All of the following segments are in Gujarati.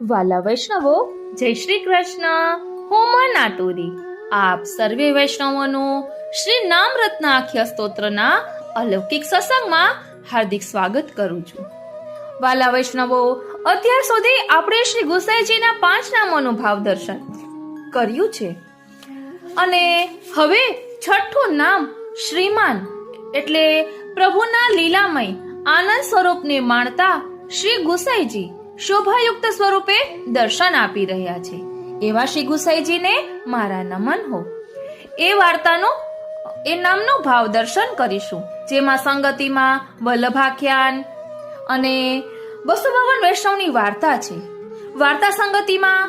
વાલા વૈષ્ણવો, જય શ્રી કૃષ્ણ. હું મન આતુરી આપ સર્વે વૈષ્ણવોનું શ્રી નામ રત્નાખ્ય સ્તોત્રના અલૌકિક સત્સંગમાં હાર્દિક સ્વાગત કરું છું. વાલા વૈષ્ણવો, અત્યાર સુધી આપણે શ્રી ગુસાઈજીના 5 નામોનું ભાવ દર્શન કર્યું છે અને હવે છઠ્ઠું નામ શ્રીમાન એટલે પ્રભુના લીલામય આનંદ સ્વરૂપને માણતા શ્રી ગુસાઈજી શોભાયુક્ત સ્વરૂપે દર્શન આપી રહ્યા છે. એવા શ્રી ગુસાઈજીને મારા નમન હો. એ વાર્તાનો એ નામનો ભાવ દર્શન કરીશું, જેમાં સંગતિમાં વલ્લભાખ્યાન અને 252 વૈષ્ણવની વાર્તા છે. વાર્તા સંગતિમાં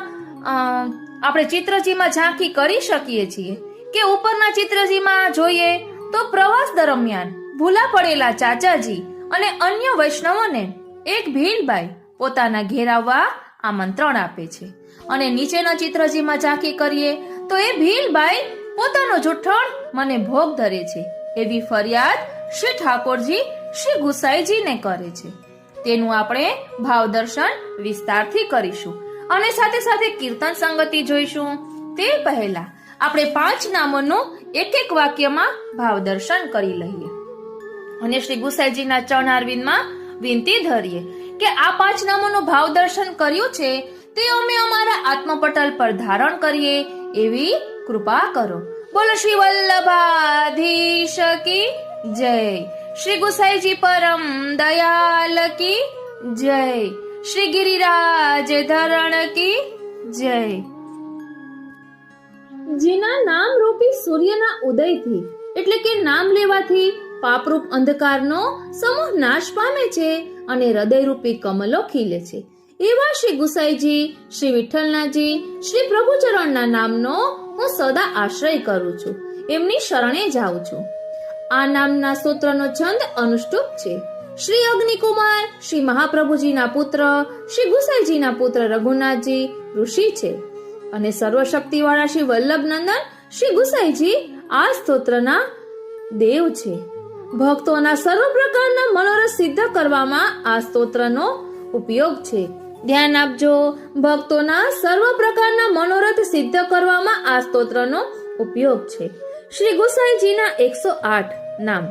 આપણે ચિત્રજીમાં ઝાંખી કરી શકીએ છીએ કે ઉપરના ચિત્રજીમાં જોઈએ તો પ્રવાસ દરમિયાન ભૂલા પડેલા ચાચાજી અને અન્ય વૈષ્ણવોને એક ભીલબાઈ પોતાના ઘેર આવવા આમંત્રણ આપે છે અને નીચેના ચિત્રજીમાં ઝાંખી કરીએ તો એ ભીલબાઈ પોતાનો જુઠ્ઠણ મને ભોગ ધરે છે એવી ફરિયાદ શ્રી ઠાકોરજી શ્રી ગુસાઈજીને કરે છે. તેનું આપણે ભાવ દર્શન વિસ્તારથી કરીશું અને સાથે સાથે કીર્તન સંગતિ જોઈશું. તે પહેલા આપણે 5 નામોનું એક એક વાક્યમાં ભાવ દર્શન કરી લઈએ અને શ્રી ગુસાઈજીના ચરણારવિંદમાં વિનંતી ધરીએ કે આ 5 નામોનું ભાવ દર્શન કર્યું છે તે અમે અમારા આત્મપટલ પર ધારણ કરીએ એવી કૃપા કરો. બોલો શ્રી વલ્લભાધીશ કી જય. શ્રી ગુસાઈજી પરમ દયાલ કી જય. શ્રી ગિરિરાજ ધરણ કી જય. જેના નામ રૂપી સૂર્યના ઉદયથી એટલે કે નામ લેવાથી પાપરૂપ અંધકારનો સમૂહ નાશ પામે છે અને હૃદયરૂપી કમલો ખીલે છે, એવા શ્રી ગુસાઈજી, શ્રી વિઠ્ઠલનાથજી, શ્રી પ્રભુચરણના નામનો હું સદા આશ્રય કરું છું, એમની શરણે જાઉં છું. આ નામના સૂત્રનો છંદ અનુષ્ટુપ છે. શ્રી અગ્નિકુમાર શ્રી મહાપ્રભુજીના પુત્ર શ્રી ગુસાઈજીના પુત્ર રઘુનાથજી ઋષિ છે અને સર્વશક્તિવાળા શ્રી વલ્લભનંદન શ્રી ગુસાઈજી આ સ્તોત્રના દેવ છે. ભક્તોના સર્વ પ્રકારના મનોરથ સિદ્ધ કરવામાં આ સ્તોત્રનો ઉપયોગ છે. ધ્યાન આપજો, ભક્તોના સર્વ પ્રકારના મનોરથ સિદ્ધ કરવામાં આ સ્તોત્રનો ઉપયોગ છે. શ્રી ગુસાઈજીના 108 નામ.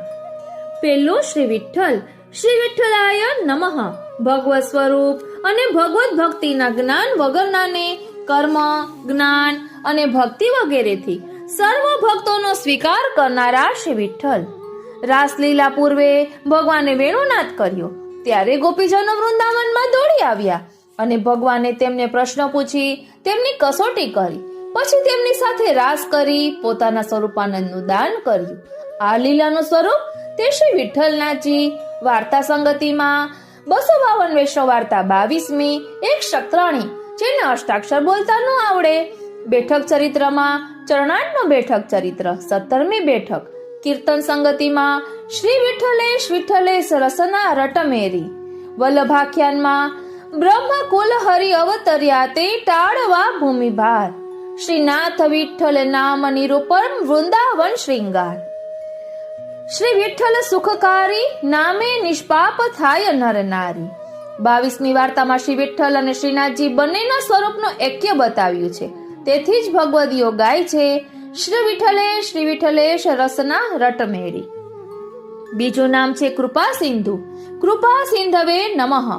પહેલું શ્રી વિઠ્ઠલ. શ્રી વિઠ્ઠલાય નમઃ. ભગવત સ્વરૂપ અને ભગવત ભક્તિના જ્ઞાન વગરનાને કર્મ, જ્ઞાન અને ભક્તિ વગેરેથી સર્વ ભક્તોનો સ્વીકાર કરનારા શ્રી વિઠ્ઠલ. રાસલીલા પૂર્વે ભગવાને વેણુનાદ કર્યો ત્યારે ગોપીજનો વૃંદાવનમાં દોડી આવ્યા અને ભગવાને તેમને પ્રશ્ન પૂછી તેમની કસોટી કરી. પછી તેમની સાથે રાસ કરી પોતાના સ્વરૂપાનંદનું દાન કર્યું. આ લીલાનું સ્વરૂપ તે શ્રી વિઠ્ઠલનાથજી. વાર્તા સંગતિમાં 252 વૈષ્ણવ વાર્તા 22મી એક શક્રાણી જેને અષ્ટાક્ષર બોલતા ન આવડે. બેઠક ચરિત્રમાં ચરણાટનું બેઠક ચરિત્ર 17મી બેઠક. કીર્તન સંગતિમાં શ્રી વિઠ્ઠલેશ વિઠ્ઠલેશ રસના રટમેરી. વલ્લભાખ્યાનમાં બ્રહ્મ કુલ હરિ અવતર્યા તે ટાળવા ભૂમિભાર. શ્રીનાથ વિઠ્ઠલ નામ નિરૂપમ વૃંદાવન શ્રીંગાર. શ્રી વિઠ્ઠલ સુખકારી નામે નિષ્પાપ થાય નર નારી. 22મી વાર્તામાં શ્રી વિઠ્ઠલ અને શ્રીનાથજી બંનેના સ્વરૂપનો એક્ય બતાવ્યું છે. તેથી જ ભગવદીઓ ગાય છે શ્રી વિઠ્ઠલેશ રસના રટમેરી. બીજું નામ છે કૃપા સિંધુ. કૃપા સિંધવે નમઃ.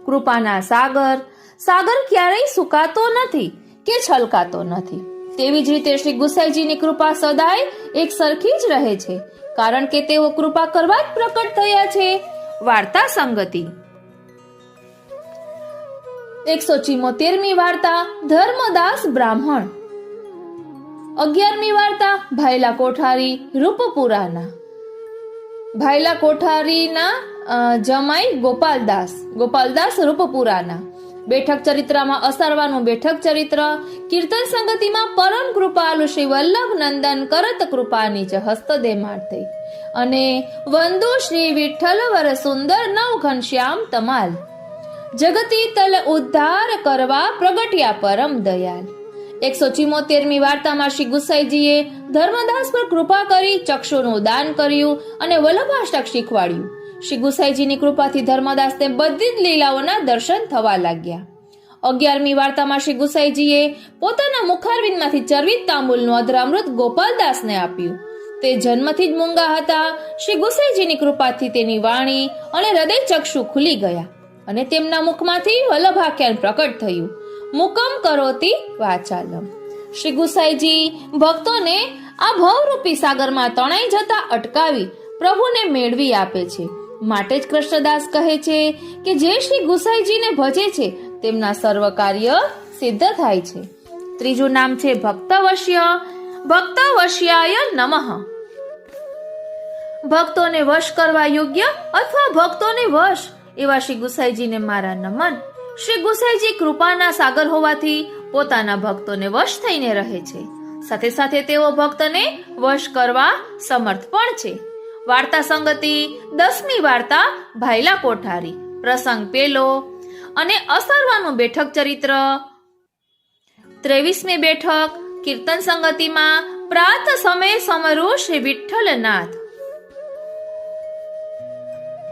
કૃપાના સાગર. સાગર ક્યારેય સુકાતો નથી કે છલકાતો નથી. તેવી જ રીતે શ્રી ગુસાઈજીની કૃપા સદાય એક સરખી જ રહે છે, કારણ કે તેઓ કૃપા કરવા જ પ્રકટ થયા છે. વાર્તા સંગતિ. 174મી વાર્તા ધર્મદાસ બ્રાહ્મણ. 11મી વાર્તા ભાયલા કોઠારી રૂપપુરાના. ભાયલા કોઠારીના જમાઈ ગોપાલદાસ રૂપપુરાના. બેઠક ચરિત્રમાં અસારવાનું બેઠક ચરિત્ર. કીર્તન સંગતિમાં પરમ કૃપાલુ શ્રી વલ્લભ નંદન કરત કૃપાની જ હસ્ત દે મારતે અને વંદુ શ્રી વિઠ્ઠલ વર સુંદર નવ ઘનશ્યામ તમાલ. જગતી તલ ઉદ્ધાર કરવા પ્રગટ્યા પરમ દયાલ. 174મી વાર્તામાં શ્રી ગુસાઈજીએ ધર્મદાસ પર કૃપા કરી ચક્ષુનું દાન કર્યું અને વલ્લભાષ્ટક શીખવાડ્યું. શ્રી ગુસાઈજીની કૃપાથી ધર્મદાસને બધી જ લીલાઓના દર્શન થવા લાગ્યા. 11મી વાર્તામાં શ્રી ગુસાઈજીએ પોતાના મુખારવિંદમાંથી ચરવિત તાંબુલનું અધરામૃત ગોપાલદાસને આપ્યું. તે જન્મથી જ મૂંગા હતા. શ્રી ગુસાઈજીની કૃપાથી તેની વાણી અને હૃદય ચક્ષુ ખુલી ગયા અને તેમના મુખમાંથી વલ્લભાખ્યાન પ્રકટ થયું. મુકમ કરોતિ વાચાલમ. શ્રી ગુસાઈજી ભક્તોને આ ભવરૂપી સાગરમાં તણાઈ જતા અટકાવી પ્રભુને મેળવી આપે છે. માટે જ કૃષ્ણદાસ કહે છે કે જે શ્રી ગુસાઈજીને ભજે છે તેમના સર્વ કાર્ય સિદ્ધ થાય છે. ત્રીજું નામ છે ભક્તવશ્ય. ભક્તવશ્યાય નમઃ. ભક્તોને વશ કરવા યોગ્ય અથવા ભક્તોને વશ એવા શ્રી ગુસાઈજીને મારા નમન. શ્રી ગુસાઈજી કૃપાના સાગર હોવાથી પોતાના ભક્તોને વશ થઈને રહે છે. સાથે સાથે તેઓ ભક્તને વશ કરવા સમર્થ પણ છે. વાર્તા સંગતિ 10મી વાર્તા ભાયલા કોઠારી પ્રસંગ પેલો અને અસરવાનું બેઠક ચરિત્ર. 23મી બેઠક કીર્તન સંગતિમાં પ્રાત સમય સમરો શ્રી વિઠ્ઠલનાથ.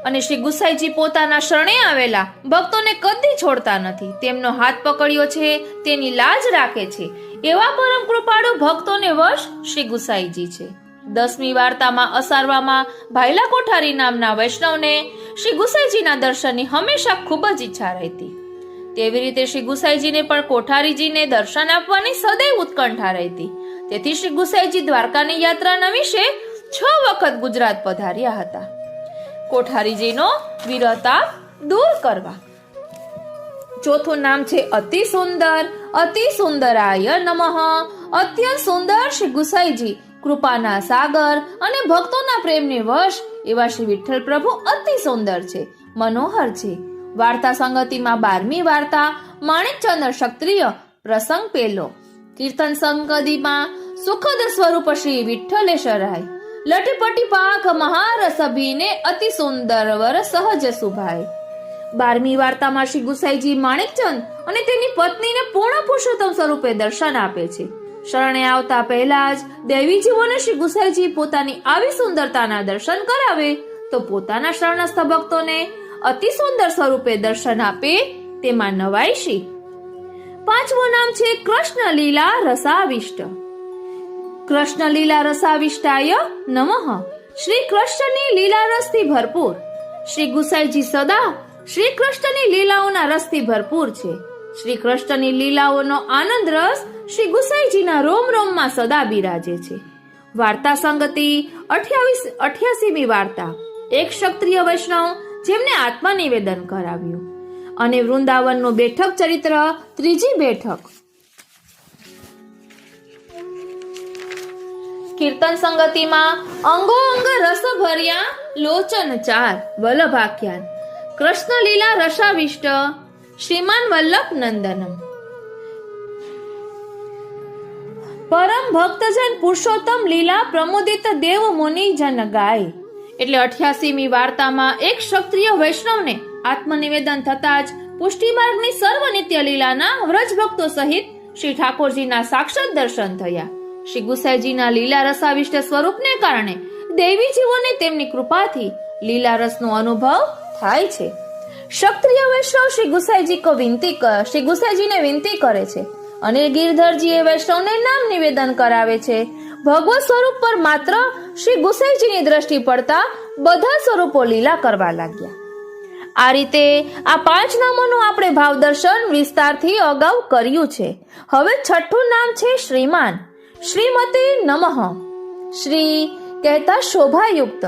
અને શ્રી ગુસાઈજી પોતાના શરણે આવેલા ભક્તોને કદી છોડતા નથી. તેમનો હાથ પકડ્યો છે તેની લાજ રાખે છે એવા પરમ કૃપાળુ ભક્તોને વશ શ્રી ગુસાઈજી છે. 10મી વાર્તામાં અસારવામાં ભાયલા કોઠારી નામના વૈષ્ણવને શ્રી ગુસાઈજીના દર્શનની હંમેશા ખૂબ જ ઈચ્છા રહેતી. તેવી રીતે શ્રી ગુસાઈજીને પણ કોઠારીજીને દર્શન આપવાની સદૈવ ઉત્કંઠા રહેતી. તેથી શ્રી ગુસાઈજી દ્વારકાની યાત્રાના વિશે 6 વખત ગુજરાત પધાર્યા હતા કોઠારીજીનો વિરહતાપ દૂર કરવા. ચોથું નામ છે અતિ સુંદર. અતિ સુંદરાય નમઃ. અત્યંત સુંદર શ્રી ગુસાઈજી કૃપાના સાગર અને ભક્તોના પ્રેમને વશ એવા શ્રી વિઠ્ઠલ પ્રભુ અતિ સુંદર છે, મનોહર છે. વાર્તા સંગતિમાં 12મી વાર્તા માણેકચંદ્ર ક્ષત્રિય પ્રસંગ પેલો. કીર્તન સંગતિમાં સુખદ સ્વરૂપ શ્રી વિઠ્ઠલેશ્વરાય. લટીપટી પાખ મહારસ અભિને અતિ સુંદર વર સહજ સુભાય. 12મી વાર્તામાં શ્રી ગુસાઈજી માણેકચંદ અને તેની પત્નીને પૂર્ણ પુરુષોત્તમ સ્વરૂપે દર્શન આપે છે. શરણે આવતા પહેલા જ દેવીજીઓને શ્રી ગુસાઈજી પોતાની આવી સુંદરતાના દર્શન કરાવે તો પોતાના શરણસ્થ ભક્તોને અતિ સુંદર સ્વરૂપે દર્શન આપે તેમાં નવાઈ શી. 5મું નામ છે કૃષ્ણ લીલા રસાવિષ્ટ. કૃષ્ણ લીલા રસાવિષ્ટાય નમઃ. શ્રી કૃષ્ણની લીલા રસથી ભરપૂર. શ્રી ગુસાઈજી સદા શ્રી કૃષ્ણની લીલાઓના રસથી ભરપૂર છે. શ્રી કૃષ્ણની લીલાઓનો આનંદ રસ શ્રી ગુસાઈજીના રોમ રોમમાં સદા બિરાજે છે. વાર્તા સંગતિ 88મી વાર્તા. એક ક્ષત્રિય વૈષ્ણવ જેમને આત્મનિવેદન કરાવ્યું. અને વૃંદાવનનું બેઠક ચરિત્ર 3જી બેઠક. કીર્તન સંગતિમાં અંગો અંગ રસ ભર્યા લોચન 4 વલ્લભાખ્યાન. કૃષ્ણ લીલા રસાવિષ્ટ શ્રીમાન વલ્લભ નંદનમ. પરમ ભક્તજન પુરુષોત્તમ લીલા પ્રમોદિત દેવ મુનિ જન ગાય. એટલે 88મી વાર્તામાં એક ક્ષત્રિય વૈષ્ણવને આત્મનિવેદન થતા જ પુષ્ટિ માર્ગની સર્વ નિત્ય લીલાના વ્રજ ભક્તો સહિત શ્રી ઠાકોરજીના સાક્ષાત દર્શન થયા. શ્રી ગુસાઈજીના લીલા રસાવિષ્ટ સ્વરૂપને કારણે દેવીજીઓને તેમની કૃપાથી લીલા રસનો અનુભવ થાય છે. ક્ષત્રિય વૈષ્ણવ શ્રી ગુસાઈજીને વિનંતી કરે છે અને ગિરધરજી એ વૈષ્ણવને નામ નિવેદન કરાવે છે. ભગવત સ્વરૂપ પર માત્ર શ્રી ગુસાઈજીની દ્રષ્ટિ પડતા બધા સ્વરૂપો લીલા કરવા લાગ્યા. આ રીતે આ 5 નામોનું આપણે ભાવ દર્શન વિસ્તારથી અગાઉ કર્યું છે. હવે 6ઠું નામ છે શ્રીમાન. શ્રીમતે નમઃ. શ્રી કહેતા શોભાયુક્ત.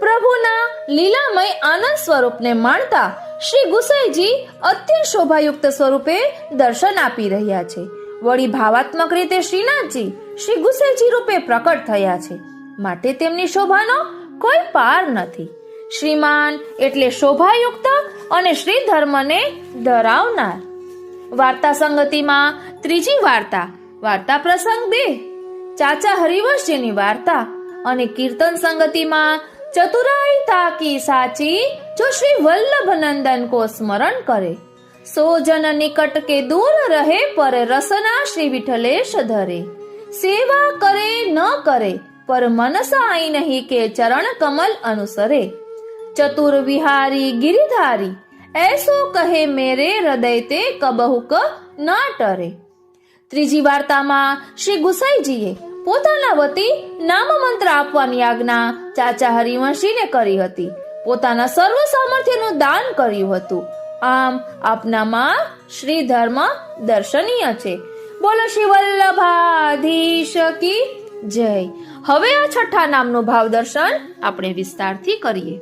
પ્રભુના લીલામય આનંદ સ્વરૂપને માણતા શ્રી ગુસાઈજી અત્યંત શોભાયુક્ત સ્વરૂપે દર્શન આપી રહ્યા છે. વળી ભાવાત્મક રીતે શ્રીનાથજી શ્રી ગુસાઈજી રૂપે પ્રકટ થયા છે, માટે તેમની શોભાનો કોઈ પાર નથી. શ્રીમાન એટલે શોભાયુક્ત અને શ્રી ધર્મને ધરાવનાર. વાર્તા સંગતિમાં 3જી વાર્તા. વાર્તા પ્રસંગ 2 ચાચા હરિવંશજીની વાર્તા. અને કીર્તન સંગતિમાં ચતુરાઈ તાકી સાચી જો શ્રી વલ્લભ નંદન કો સ્મરણ કરે. સો જન નિકટ કે દૂર રહે પર રસના શ્રી વિઠ્ઠલેશ ધરે. સેવા કરે ન કરે પર મનસા આઈ નહીં કે ચરણ કમલ અનુસરે. ચતુર વિહારી ગિરિધારી ऐसो કહે મેરે હૃદય તે કબહુ ક ના ટરે. ત્રીજી વાર્તામાં શ્રી ગુસાઈજીએ પોતાના વતી નામ મંત્ર આપવાની આજ્ઞા ચાચા હરિવંશીને કરી હતી. પોતાના સર્વ સામર્થ્યનું દાન કર્યું હતું. આમ આપનામાં શ્રી ધર્મ દર્શનીય છે. બોલો શ્રી વલ્લભાધીશ કી જય. હવે આ છઠ્ઠા નામનું ભાવ દર્શન આપણે વિસ્તારથી કરીએ.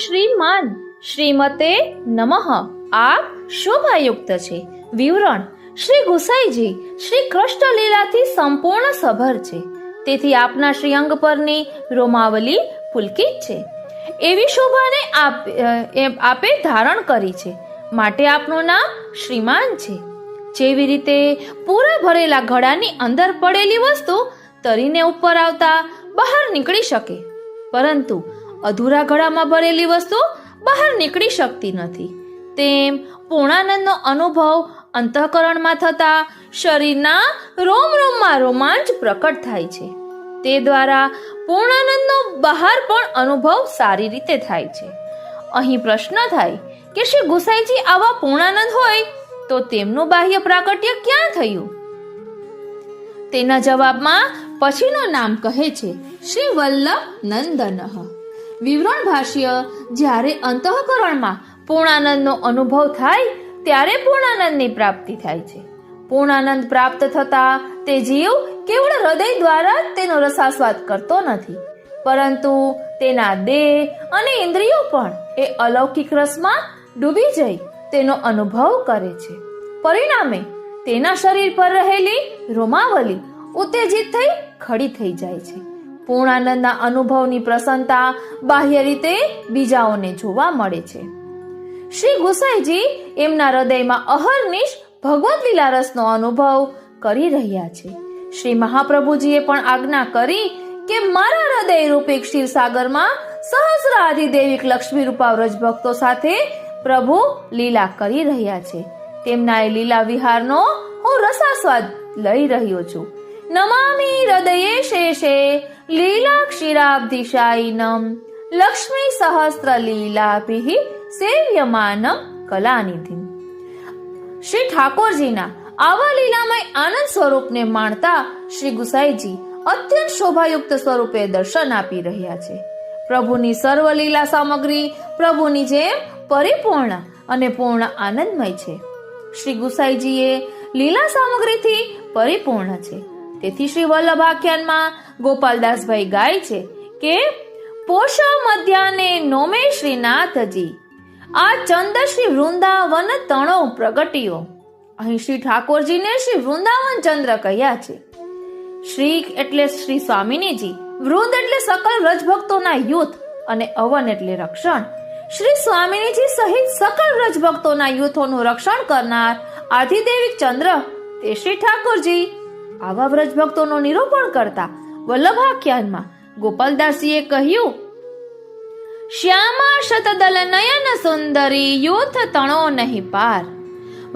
શ્રીમાન શ્રીમતે નમઃ આ શોભાયુક્ત છે. વિવરણ: શ્રી ગુસાઈજી શ્રી કૃષ્ણ લીલાથી સંપૂર્ણ સભર છે, તેથી આપના શ્રી અંગ પરની રોમાવલી પુલકિત છે. એવી શોભાને આપે ધારણ કરી છે, માટે આપનું નામ શ્રીમાન છે. જેવી રીતે પૂરા ભરેલા ઘડાની અંદર પડેલી વસ્તુ તરીને ઉપર આવતા બહાર નીકળી શકે, પરંતુ અધૂરા ઘડામાં ભરેલી વસ્તુ બહાર નીકળી શકતી નથી, તેમ પૂર્ણાનંદનો અનુભવ અંતઃકરણમાં થતા શરીરના રોમ રોમમાં રોમાંચ પ્રકટ થાય છે. તે દ્વારા પૂર્ણાનંદનો બહાર પણ અનુભવ સારી રીતે થાય છે. અહીં પ્રશ્ન થાય કે શ્રી ગુસાઈજી આવા પૂર્ણાનંદ હોય તો તેમનું બાહ્ય પ્રાકટ્ય ક્યાં થયું? તેના જવાબમાં પછીનું નામ કહે છે શ્રી વલ્લભ નંદનઃ. વિવરણ ભાષ્ય: જ્યારે અંતઃકરણમાં પૂર્ણાનંદનો અનુભવ થાય ત્યારે પૂર્ણાનંદની પ્રાપ્તિ થાય છે. પૂર્ણાનંદ પ્રાપ્ત થતા તે જીવ કેવળ હૃદય દ્વારા તેનો રસાસ્વાદ કરતો નથી, પરંતુ તેના દેહ અને ઇન્દ્રિયો પણ એ અલૌકિક રસમાં ડૂબી જઈ તેનો અનુભવ કરે છે. પરિણામે તેના શરીર પર રહેલી રોમાવલી ઉત્તેજિત થઈ ખડી થઈ જાય છે. પૂર્ણાનંદના અનુભવની પ્રસન્નતા બાહ્ય રીતે બીજાઓને જોવા મળે છે. શ્રી ગુસાઈજી એમના હૃદયમાં અહર્નિશ ભગવદ લીલા રસનો અનુભવ કરી રહ્યા છે. શ્રી મહાપ્રભુજીએ પણ આજ્ઞા કરી કે મારા હૃદય રૂપી ક્ષીરસાગરમાં સહસ્રાધિદેવિક લક્ષ્મી રૂપા વ્રજભક્તો સાથે પ્રભુ લીલા કરી રહ્યા છે. તેમના એ લીલા વિહારનો હું રસાસ્વાદ લઈ રહ્યો છું. નમામિ હૃદયે શેષે લીલા ક્ષીરાબ્ધિશાયિનમ લક્ષ્મી સહસ્ત્ર લીલાભિ સેવ્યમાનમ કલાનિધિ. શ્રી ઠાકોરજીના આવા લીલામય આનંદ સ્વરૂપને માણતા શ્રી ગુસાઈજી અત્યંત શોભાયુક્ત સ્વરૂપે દર્શન આપી રહ્યા છે. પ્રભુની સર્વ લીલા સામગ્રી પ્રભુની જેમ પરિપૂર્ણ અને પૂર્ણ આનંદમય છે. શ્રી ગુસાઈજીએ લીલા સામગ્રીથી પરિપૂર્ણ છે. તેથી શ્રી વલ્લભાખ્યાનમાં ગોપાલદાસભાઈ ગાય છે કે પોષ મધ્યાને નોમે શ્રીનાથજી આ ચંદ શ્રી વૃંદાવન તણો પ્રગટ્યો. અહીં શ્રી ઠાકોરજીને શ્રી વૃંદાવન ચંદ્ર કહ્યા છે. શ્રી એટલે શ્રી સ્વામિનીજી, વૃંદ એટલે સકલ વ્રજભક્તોના યુથ અને અવન એટલે રક્ષણ. શ્રી સ્વામિનીજી સહિત સકલ વ્રજભક્તોના યુથોનું રક્ષણ કરનાર આધિદેવિક ચંદ્ર તે શ્રી ઠાકોરજી. આવા વ્રજભક્તોનું નિરૂપણ કરતા વલ્લભાખ્યાનમાં ગોપાલદાસજીએ કહ્યું: શ્યામા શતદલ નયન સુંદરી યુથ તણો નહીં પાર.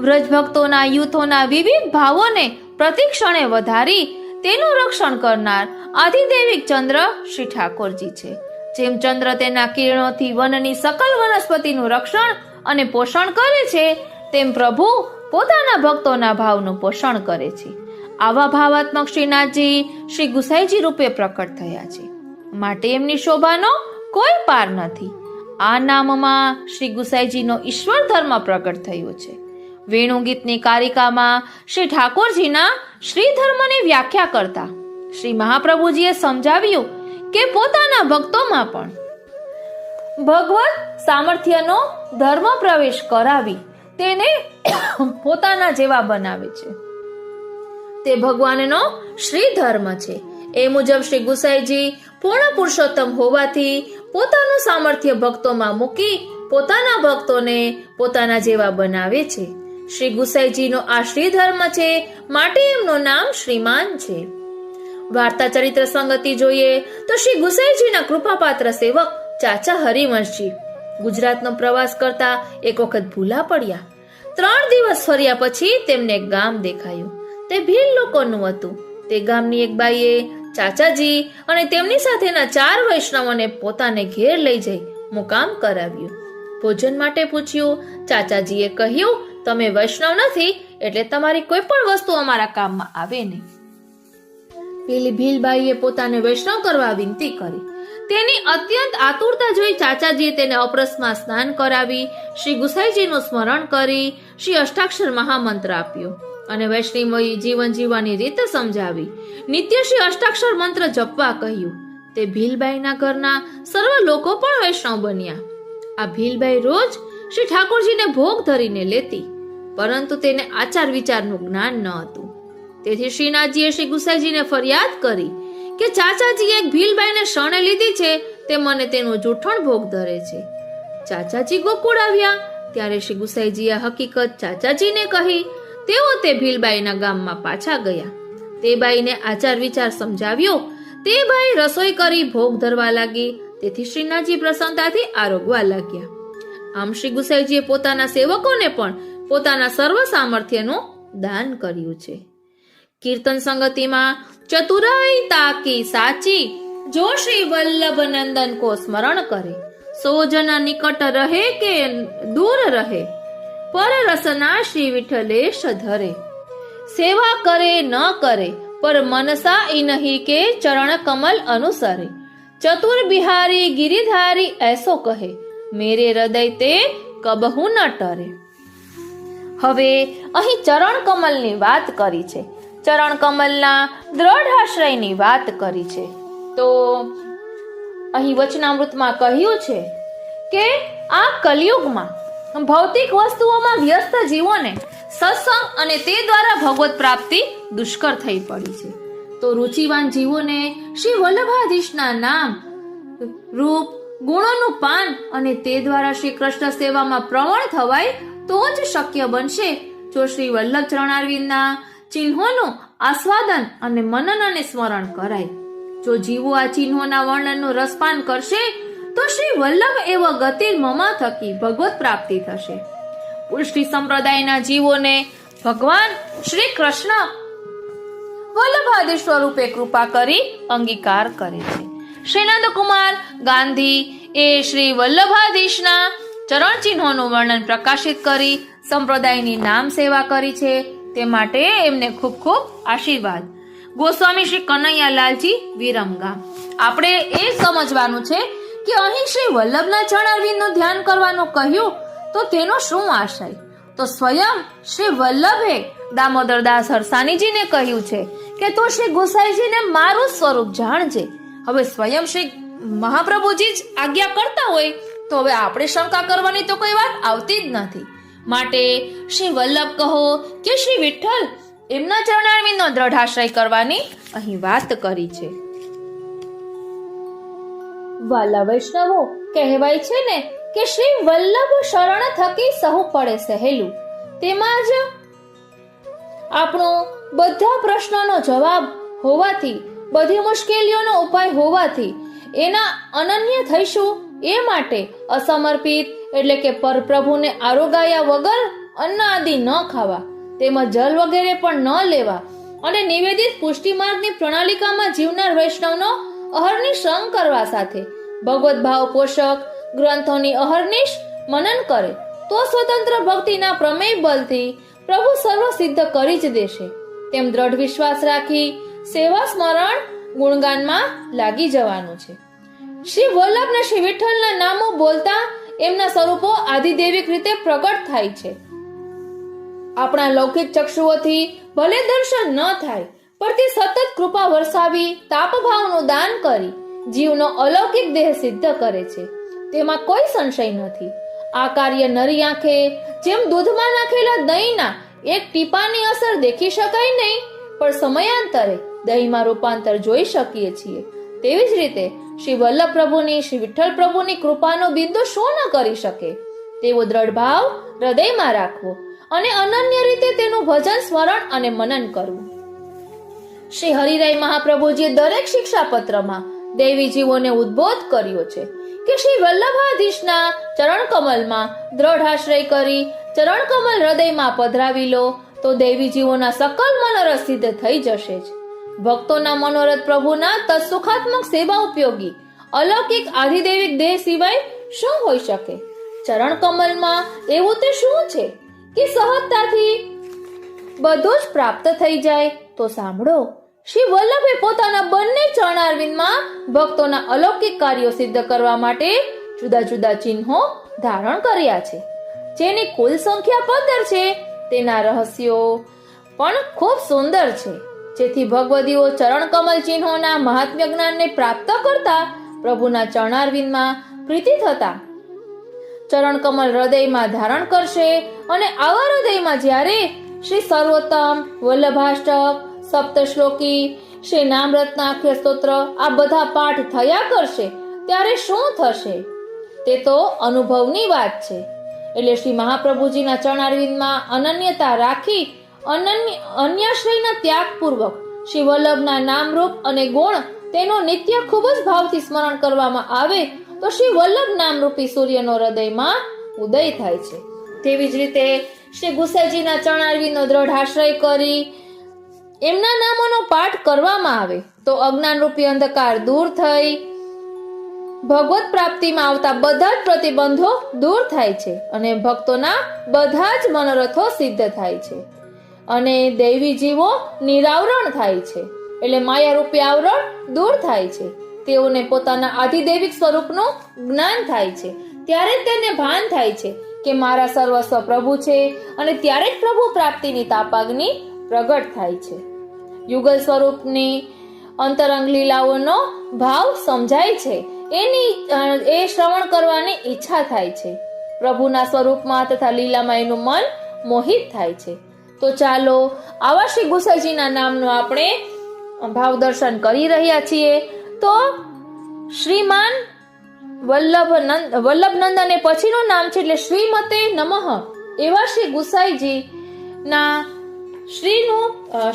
વ્રજભક્તોના યુથોના વિવિધ ભાવોને પ્રતિક્ષણે વધારી તેનું રક્ષણ કરનાર આધિદેવિક ચંદ્ર શ્રી ઠાકોરજી છે. જેમ ચંદ્ર તેના કિરણોથી વનની સકલ વનસ્પતિનું રક્ષણ અને પોષણ કરે છે, તેમ પ્રભુ પોતાના ભક્તોના ભાવનું પોષણ કરે છે. આવા ભાવાત્મક શ્રીનાથજી શ્રી ગુસાઈજી રૂપે પ્રકટ થયા છે, માટે એમની શોભાનો કોઈ પાર નથી. આ નામમાં શ્રી ગુસાઈજીનો ઈશ્વર ધર્મ પ્રગટ થયો છે. વેણુ ગીતની કારિકામાં શ્રી ઠાકોરજીના શ્રી ધર્મની વ્યાખ્યા કરતા શ્રી મહાપ્રભુજીએ સમજાવ્યું કે પોતાના ભક્તોમાં પણ ભગવત સામર્થ્યનો ધર્મ પ્રવેશ કરાવી તેને પોતાના જેવા બનાવે છે. તે ભગવાનનો શ્રી ધર્મ છે. એ મુજબ શ્રી ગુસાઈજી પૂર્ણ પુરુષોત્તમ હોવાથી પોતાનું સામર્થ્ય ભક્તોમાં મૂકી પોતાના ભક્તોને પોતાના જેવા બનાવે છે. શ્રી ગુસાઈજીનો આ શ્રી ધર્મ છે, માટે એમનું નામ શ્રીમાન છે. વાર્તા ચરિત્ર સંગતિ જોઈએ તો શ્રી ગુસાઈજીના કૃપાપાત્ર સેવક ચાચા હરિવંશજી ગુજરાતનો પ્રવાસ કરતા એક વખત ભૂલા પડ્યા. 3 દિવસ ફર્યા પછી તેમને એક ગામ દેખાયું. તે ભીલ લોકોનું હતું. તે ગામની એક બાઈએ ચાચાજી અને તેમની સાથેના 4 વૈષ્ણવોને પોતાને ઘેર લઈ જઈ મુકામ કરાવ્યું. ભોજન માટે પૂછ્યું. ચાચાજીએ કહ્યું, તમે વૈષ્ણવ નથી એટલે તમારી કોઈ પણ વસ્તુ અમારા કામમાં આવે નહીં. પેલી ભીલબાઈએ પોતાને વૈષ્ણવ કરવા વિનંતી કરી. તેની અત્યંત આતુરતા જોઈ ચાચાજીએ તેને અપરસમાં સ્નાન કરાવી, શ્રી ગુસાઈજીનું સ્મરણ કરી, શ્રી અષ્ટાક્ષર મહામંત્ર આપ્યો અને વૈષ્ણવી જીવન જીવવાની રીત સમજાવી. નિત્ય શ્રી અષ્ટાક્ષર મંત્ર જપવા કહ્યું. તે ભીલબાઈના ઘરના સર્વ લોકો પણ વૈષ્ણવ બન્યા. આ ભીલબાઈ રોજ શ્રી ઠાકોરજીને ભોગ ધરીને લેતી, પરંતુ તેને આચાર વિચારનું જ્ઞાન ન હતું. તેથી શ્રીનાથજીએ શ્રી ગુસાઈજીને ફરિયાદ કરી કે ચાચાજી એક ભીલબાઈને શરણે લીધી છે, તે મને તેનું જૂઠણ ભોગ ધરે છે. ચાચાજી ગોકુળ આવ્યા ત્યારે શ્રી ગુસાઈજીએ હકીકત ચાચાજીને કહી. તેઓ તે ભીલબાઈના ગામમાં પાછા ગયા. તે બાઈને આચાર વિચાર સમજાવ્યો. તે બાઈ રસોઈ કરી ભોગ ધરવા લાગી. તેથી શ્રીનાથજી પ્રસન્નતાથી આરોગવા લાગ્યા. આમ શ્રી ગુસાઈજીએ પોતાના સેવકોને પણ પોતાના સર્વ સામર્થ્યનું દાન કર્યું છે. કીર્તન સંગતિમાં ચતુરાઈ તાકી સાચી, જો શ્રી વલ્લભ નંદન કો સ્મરણ કરે, સો જના નિકટ રહે કે દૂર રહે, પર રસના શ્રી વિઠ્ઠલેશ ધરે. સેવા કરે ન કરે પર મનસા ઇનહી કે ચરણ કમલ અનુસરે, ચતુર બિહારી ગિરિધારી એસો કહે, મેરે હૃદય તે કબહુ ન ટરે. હવે અહીં ચરણ કમલની વાત કરી છે. ચરણ કમલના દ્રઢ આશ્રયની વાત કરી છે. તો અહીં વચનામૃતમાં કહ્યું છે કે આ કલિયુગમાં ભૌતિક વસ્તુઓમાં વ્યસ્ત જીવોને સત્સંગ અને તે દ્વારા ભગવત પ્રાપ્તિ દુષ્કર થઈ પડી છે. તો રુચિવાન જીવોને શ્રી વલ્લભાધીશના નામ, રૂપ, ગુણોનું પાન અને તે દ્વારા શ્રી કૃષ્ણ સેવામાં પ્રવણ થવાય તો જ શક્ય બનશે. જો શ્રી વલ્લભ ચરણારવિંદના ચિહ્નોનું આસ્વાદન અને મનન અને સ્મરણ કરાય. જો જીવો આ ચિહ્નોના વર્ણનનું રસપાન કરશે તો શ્રી વલ્લભ એવ ગતિર મમા થકી ભગવત પ્રાપ્તિ થશે. પુષ્ટિ સંપ્રદાયના જીવોને ભગવાન શ્રી કૃષ્ણ વલ્લભાધીશ સ્વરૂપે કૃપા કરી અંગીકાર કરે છે. શ્રી નંદકુમાર ગાંધી એ શ્રી વલ્લભાધીશના ચરણ ચિહ્નોનું વર્ણન પ્રકાશિત કરી સંપ્રદાયની નામ સેવા કરી છે. તે માટે એમને ખૂબ ખૂબ આશીર્વાદ. ગોસ્વામી શ્રી કનૈયાલાલજી વિરમગામ. આપણે એ સમજવાનું છે કે અહીં શ્રી વલ્લભના ચરણારવિંદનું ધ્યાન કરવાનું કહ્યું તો તેનો શું આશય? તો સ્વયં શ્રી વલ્લભે દામોદરદાસ હરસાનીજીને કહ્યું છે કે તો શ્રી ગોસાઈજીને મારું સ્વરૂપ જાણજે. હવે સ્વયં શ્રી મહાપ્રભુજી જ આજ્ઞા કરતા હોય તો હવે આપણે શંકા કરવાની તો કોઈ વાત આવતી જ નથી. માટે શ્રી વલ્લભ કહો કે શ્રી વિઠ્ઠલ એમના ચરણારવિંદનો દ્રઢાશ્રય કરવાની અહીં વાત કરી છે. વાલા વૈષ્ણવો, કહેવાય છે ને કે શ્રી વલ્લભ શરણ થકી સહુ પડે સહેલું. તેમાં જ આપણો બધા પ્રશ્નોનો જવાબ હોવાથી, બધી મુશ્કેલીઓનો ઉપાય હોવાથી એના અનન્ય થઈશું. એ માટે અસમર્પિત એટલે કે પરપ્રભુને આરોગાયા વગર અન્ન આદિ ન ખાવા, તેમજ જલ વગેરે પણ ન લેવા અને નિવેદિત પુષ્ટિ માર્ગની પ્રણાલિકામાં જીવનાર વૈષ્ણવનો અહર્નિશ સંગ કરવા સાથે ભગવત ભાવ પોષક ગ્રંથોની અહર્નિશ મનન કરે તો સ્વતંત્ર ભક્તિના પ્રમેય બલથી પ્રભુ સર્વ સિદ્ધ કરી જ દેશે. તેમ દ્રઢ વિશ્વાસ રાખી સેવા સ્મરણ ગુણગાનમાં લાગી જવાનું છે. શ્રી વલ્લભ ને શ્રી વિઠ્ઠલના નામો બોલતા એમના સ્વરૂપો આધિદેવિક રીતે પ્રગટ થાય છે. આપણા લૌકિક ચક્ષુઓથી ભલે દર્શન ન થાય, પણ તે સતત કૃપા વરસાવી તાપભાવનું દાન કરી જીવનો અલૌકિક દેહ સિદ્ધ કરે છે. તેમાં કોઈ સંશય નથી. આ કાર્ય નરી આંખે જેમ દૂધમાં નાખેલા દહીંના એક ટીપાની અસર દેખી શકાય નહીં, પણ સમયાંતરે દહીંમાં રૂપાંતર જોઈ શકીએ છીએ. તેવી જ રીતે શ્રી વલ્લભ પ્રભુની, શ્રી વિઠ્ઠલ પ્રભુની કૃપાનો બિંદુ શું ન કરી શકે? તેવો દ્રઢ ભાવ હૃદયમાં રાખવો અને અનન્ય રીતે તેનું ભજન, સ્મરણ અને મનન કરવું. શ્રી હરિરાય મહાપ્રભુજીએ દરેક શિક્ષાપત્રમાં દેવી જીવોને ઉદ્બોધ કર્યો છે કે શ્રી વલ્લભાધીશના ચરણ કમલમાં દ્રઢ આશ્રય કરી ચરણ કમલ હૃદયમાં પધરાવી લો તો દેવી જીવોના સકલ મનોરથ સિદ્ધ થઈ જશે જ. ભક્તોના મનોરથ પ્રભુના તત્સુખાત્મક સેવા ઉપયોગી અલૌકિક આધિદેવિક દેહ સિવાય શું હોઈ શકે? ચરણ કમલમાં એવું તે શું છે કે સહજતાથી બધું જ પ્રાપ્ત થઈ જાય? તો સાંભળો, શ્રી વલ્લભે પોતાના બંને ચરણારવિંદમાં ભક્તોના અલૌકિક કાર્યો સિદ્ધ કરવા માટે જુદા જુદા ચિહ્નો ધારણ કર્યા છે, જેની કુલ સંખ્યા 15 છે. તેના રહસ્યો પણ ખૂબ સુંદર છે, જેથી ભગવદીઓ ચરણ કમલ ચિહ્નોના મહાત્મ્ય જ્ઞાનને પ્રાપ્ત કરતા પ્રભુના ચરણારવિંદમાં પ્રીતિ થતા ચરણ કમલ હૃદયમાં ધારણ કરશે. અને આવા હૃદયમાં જ્યારે શ્રી સર્વોત્તમ, વલ્લભાષ્ટક, સપ્તશ્લોકી, શ્રી નામ રત્નાખ્ય સ્તોત્ર આ બધા પાઠ થયા કરશે ત્યારે શું થશે તે તો અનુભવની વાત છે. એટલે શ્રી મહાપ્રભુજીના ચરણારવિંદમાં અનન્યતા રાખી અન્યાશ્રયના ત્યાગપૂર્વક શ્રી વલ્લભના નામરૂપ અને ગુણ તેનો નિત્ય ખૂબ જ ભાવથી સ્મરણ કરવામાં આવે તો શ્રી વલ્લભ નામરૂપી સૂર્યનો હૃદયમાં ઉદય થાય છે. તેવી જ રીતે શ્રી ગુસાઈજીના ચરણારવિંદનો દ્રઢ આશ્રય કરી એમના નામોનો પાઠ કરવામાં આવે તો અજ્ઞાનરૂપી અંધકાર દૂર થઈ ભગવત પ્રાપ્તિમાં આવતા બધા જ પ્રતિબંધો દૂર થાય છે અને ભક્તોના બધા જ મનોરથો સિદ્ધ થાય છે અને દૈવી જીવો નિરાવરણ થાય છે. એટલે માયારૂપી આવરણ દૂર થાય છે. તેઓને પોતાના આધિદૈવિક સ્વરૂપનું જ્ઞાન થાય છે. ત્યારે જ તેને ભાન થાય છે કે મારા સર્વસ્વ પ્રભુ છે અને ત્યારે જ પ્રભુ પ્રાપ્તિની તાપાગ્નિ પ્રગટ થાય છે. યુગલ સ્વરૂપની અંતરંગ લીલાઓનો ભાવ સમજાય છે. એ શ્રવણ કરવાની ઈચ્છા થાય છે. પ્રભુના સ્વરૂપમાં તથા લીલામાં એનું મન મોહિત થાય છે. તો ચાલો આવા શ્રી ગુસાઈજીના નામનો આપણે ભાવ દર્શન કરી રહ્યા છીએ. તો શ્રીમાન વલ્લભનંદન એ પછીનું નામ છે, એટલે શ્રીમતે નમઃ એવા શ્રી ગુસાઈજી ના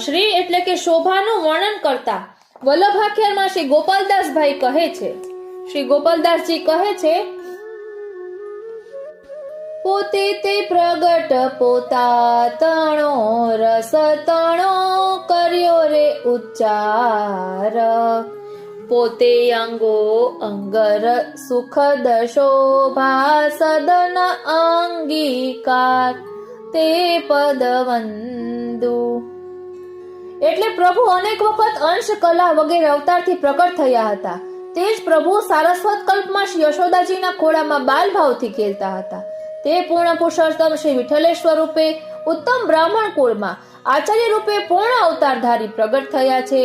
શ્રી એટલે કે શોભાનું વર્ણન કરતા વલ્લભાખ્યાનમાં શ્રી ગોપાલદાસભાઈ કહે છે. શ્રી ગોપાલદાસજી કહે છે, પોતે તે પ્રગટ પોતા તણો રસ તણો કર્યો રે ઉચ્ચાર, પોતે અંગો અંગર સુખદ શોભા સદન અંગીકાર તે પદવંદુ. એટલે પ્રભુ અનેક વખત અંશ, કલા વગેરે અવતારથી પ્રકટ થયા હતા. તે જ પ્રભુ સારસ્વત કલ્પમાં શ્રી યશોદાજીના ખોળામાં બાલ ભાવથી ખેલતા હતા. તે પૂર્ણ પુરુષોત્તમ શ્રી વિઠ્ઠલેશ્વર રૂપે ઉત્તમ બ્રાહ્મણ કુળમાં આચાર્ય રૂપે પૂર્ણ અવતારધારી પ્રગટ થયા છે.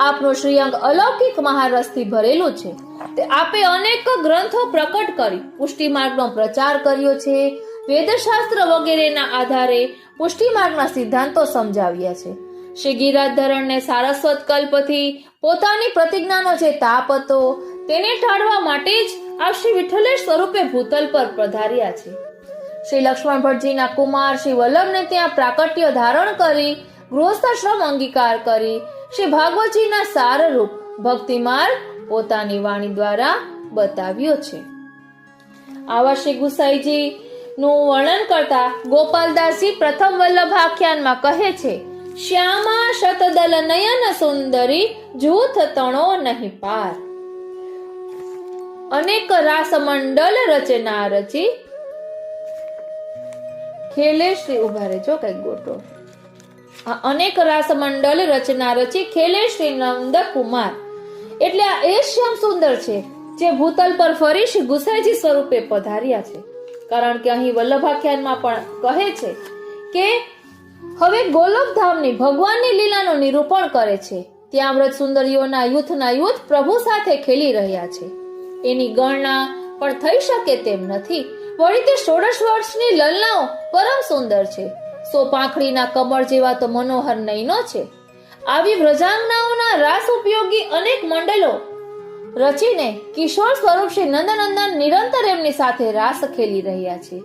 આપનું શ્રીઅંગ અલૌકિક મહારસથી ભરેલું છે. તે આપે અનેક ગ્રંથો પ્રકટ કરી પુષ્ટિ માર્ગનો પ્રચાર કર્યો છે. વેદશાસ્ત્ર વગેરેના આધારે પુષ્ટિ માર્ગના સિદ્ધાંતો સમજાવ્યા છે. શ્રી ગિરાધરણને સારસ્વત કલ્પથી પોતાની પ્રતિજ્ઞાનો જે તાપ હતો તેને ટાળવા માટે જ આપ શ્રી વિઠ્ઠલેશ સ્વરૂપે ભૂતલ પર પધાર્યા છે. શ્રી લક્ષ્મણ ભટ્ટજીના કુમાર શ્રી વલ્લભને ત્યાં પ્રાકટ્ય ધારણ કરી ગૃહસ્થાશ્રમ અંગીકાર કરી શ્રી ભાગવતજીના સારરૂપ ભક્તિ માર્ગ પોતાની વાણી દ્વારા બતાવ્યો છે. આવા શ્રી ગુસાઈજી નું વર્ણન કરતા ગોપાલદાસજી પ્રથમ વલ્લભાખ્યાનમાં કહે છે, શ્યામા શતદલ નયન સુંદરી જૂથ તણો નહીં પાર, અનેક રાસ મંડલ રચના રચી ખેલે શ્રી ઉભા રહેજો કઈક ગોટો અનેક રાસ મંડલ રચના રચી ખેલે શ્રી નંદ કુમાર. એટલે આ એ શ્યામ સુંદર છે જે ભૂતલ પર ફરી શ્રી ગુસાઈજી સ્વરૂપે પધાર્યા છે. કારણ કે અહીં વલ્લભાખ્યાનમાં પણ કહે છે કે હવે ગોલોકધામની ભગવાનની લીલાનું નિરૂપણ કરે છે. ત્યાં વ્રત સુંદરીઓના યુથના પ્રભુ સાથે ખેલી રહ્યા છે. એની ગણના પણ થઈ શકે તેમ નથી. વળી તે 16 વર્ષની લલનાઓ પરમ સુંદર છે. 100 પાંખડીના કમળ જેવા તો મનોહર નયનો છે. આવી વ્રજાંગનાઓના રાસ ઉપયોગી અનેક મંડળો રચીને કિશોર સ્વરૂપ શ્રી નંદનંદન નિરંતર એમની સાથે રાસ ખેલી રહ્યા છે.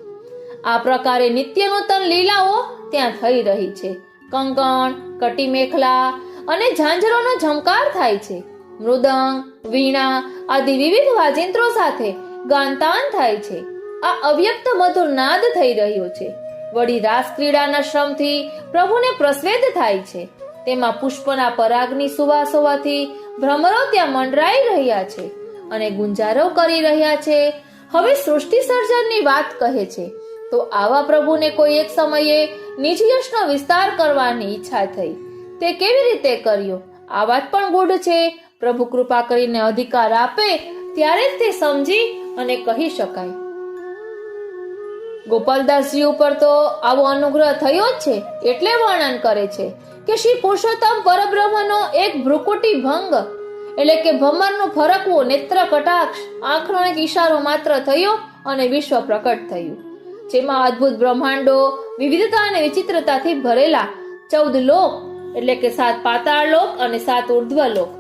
આ પ્રકારે નિત્ય નૂતન લીલાઓ ત્યાં થઈ રહી છે. કંકણ, કટી મેખલા અને ઝાંઝરોનો ઝંકાર થાય છે. મૃદંગ, વીણા આદિ વિવિધ વાજિંત્રો સાથે ગાનતાન થાય છે. આ અવ્યક્ત મધુર નાદ થઈ રહ્યો છે. વળી રાસ ક્રીડાના શ્રમથી પ્રભુને પ્રસ્વેદ થાય છે. તેમાં પુષ્પના પરાગની સુવાસ હોવાથી ભ્રમરો ત્યાં મંડરાઈ રહ્યા છે અને ગુંજારો કરી રહ્યા છે. હવે સૃષ્ટિ સર્જનની વાત કહે છે તો આવા પ્રભુને કોઈ એક સમયે નિજ યશનો વિસ્તાર કરવાની ઈચ્છા થઈ. તે કેવી રીતે કર્યો આ વાત પણ ગૂઢ છે. પ્રભુ કૃપા કરીને અધિકાર આપે ત્યારે જ તે સમજી અને કહી શકાય. ગોપાલદાસજી ઉપર તો આવો અનુગ્રહ થયો જ છે એટલે વર્ણન કરે છે કે શ્રી પુરુષોત્તમ પરબ્રહ્મનો એક ભ્રુકુટી ભંગ એટલે કે ભમરનું ફરકવું નેત્ર કટાક્ષ આંખનો એક ઈશારો માત્ર થયો અને વિશ્વ પ્રકટ થયું, જેમાં અદ્ભુત બ્રહ્માંડો વિવિધતા અને વિચિત્રતાથી ભરેલા 14 લોક એટલે કે 7 પાતાળ લોક અને 7 ઉર્ધ્વ લોક,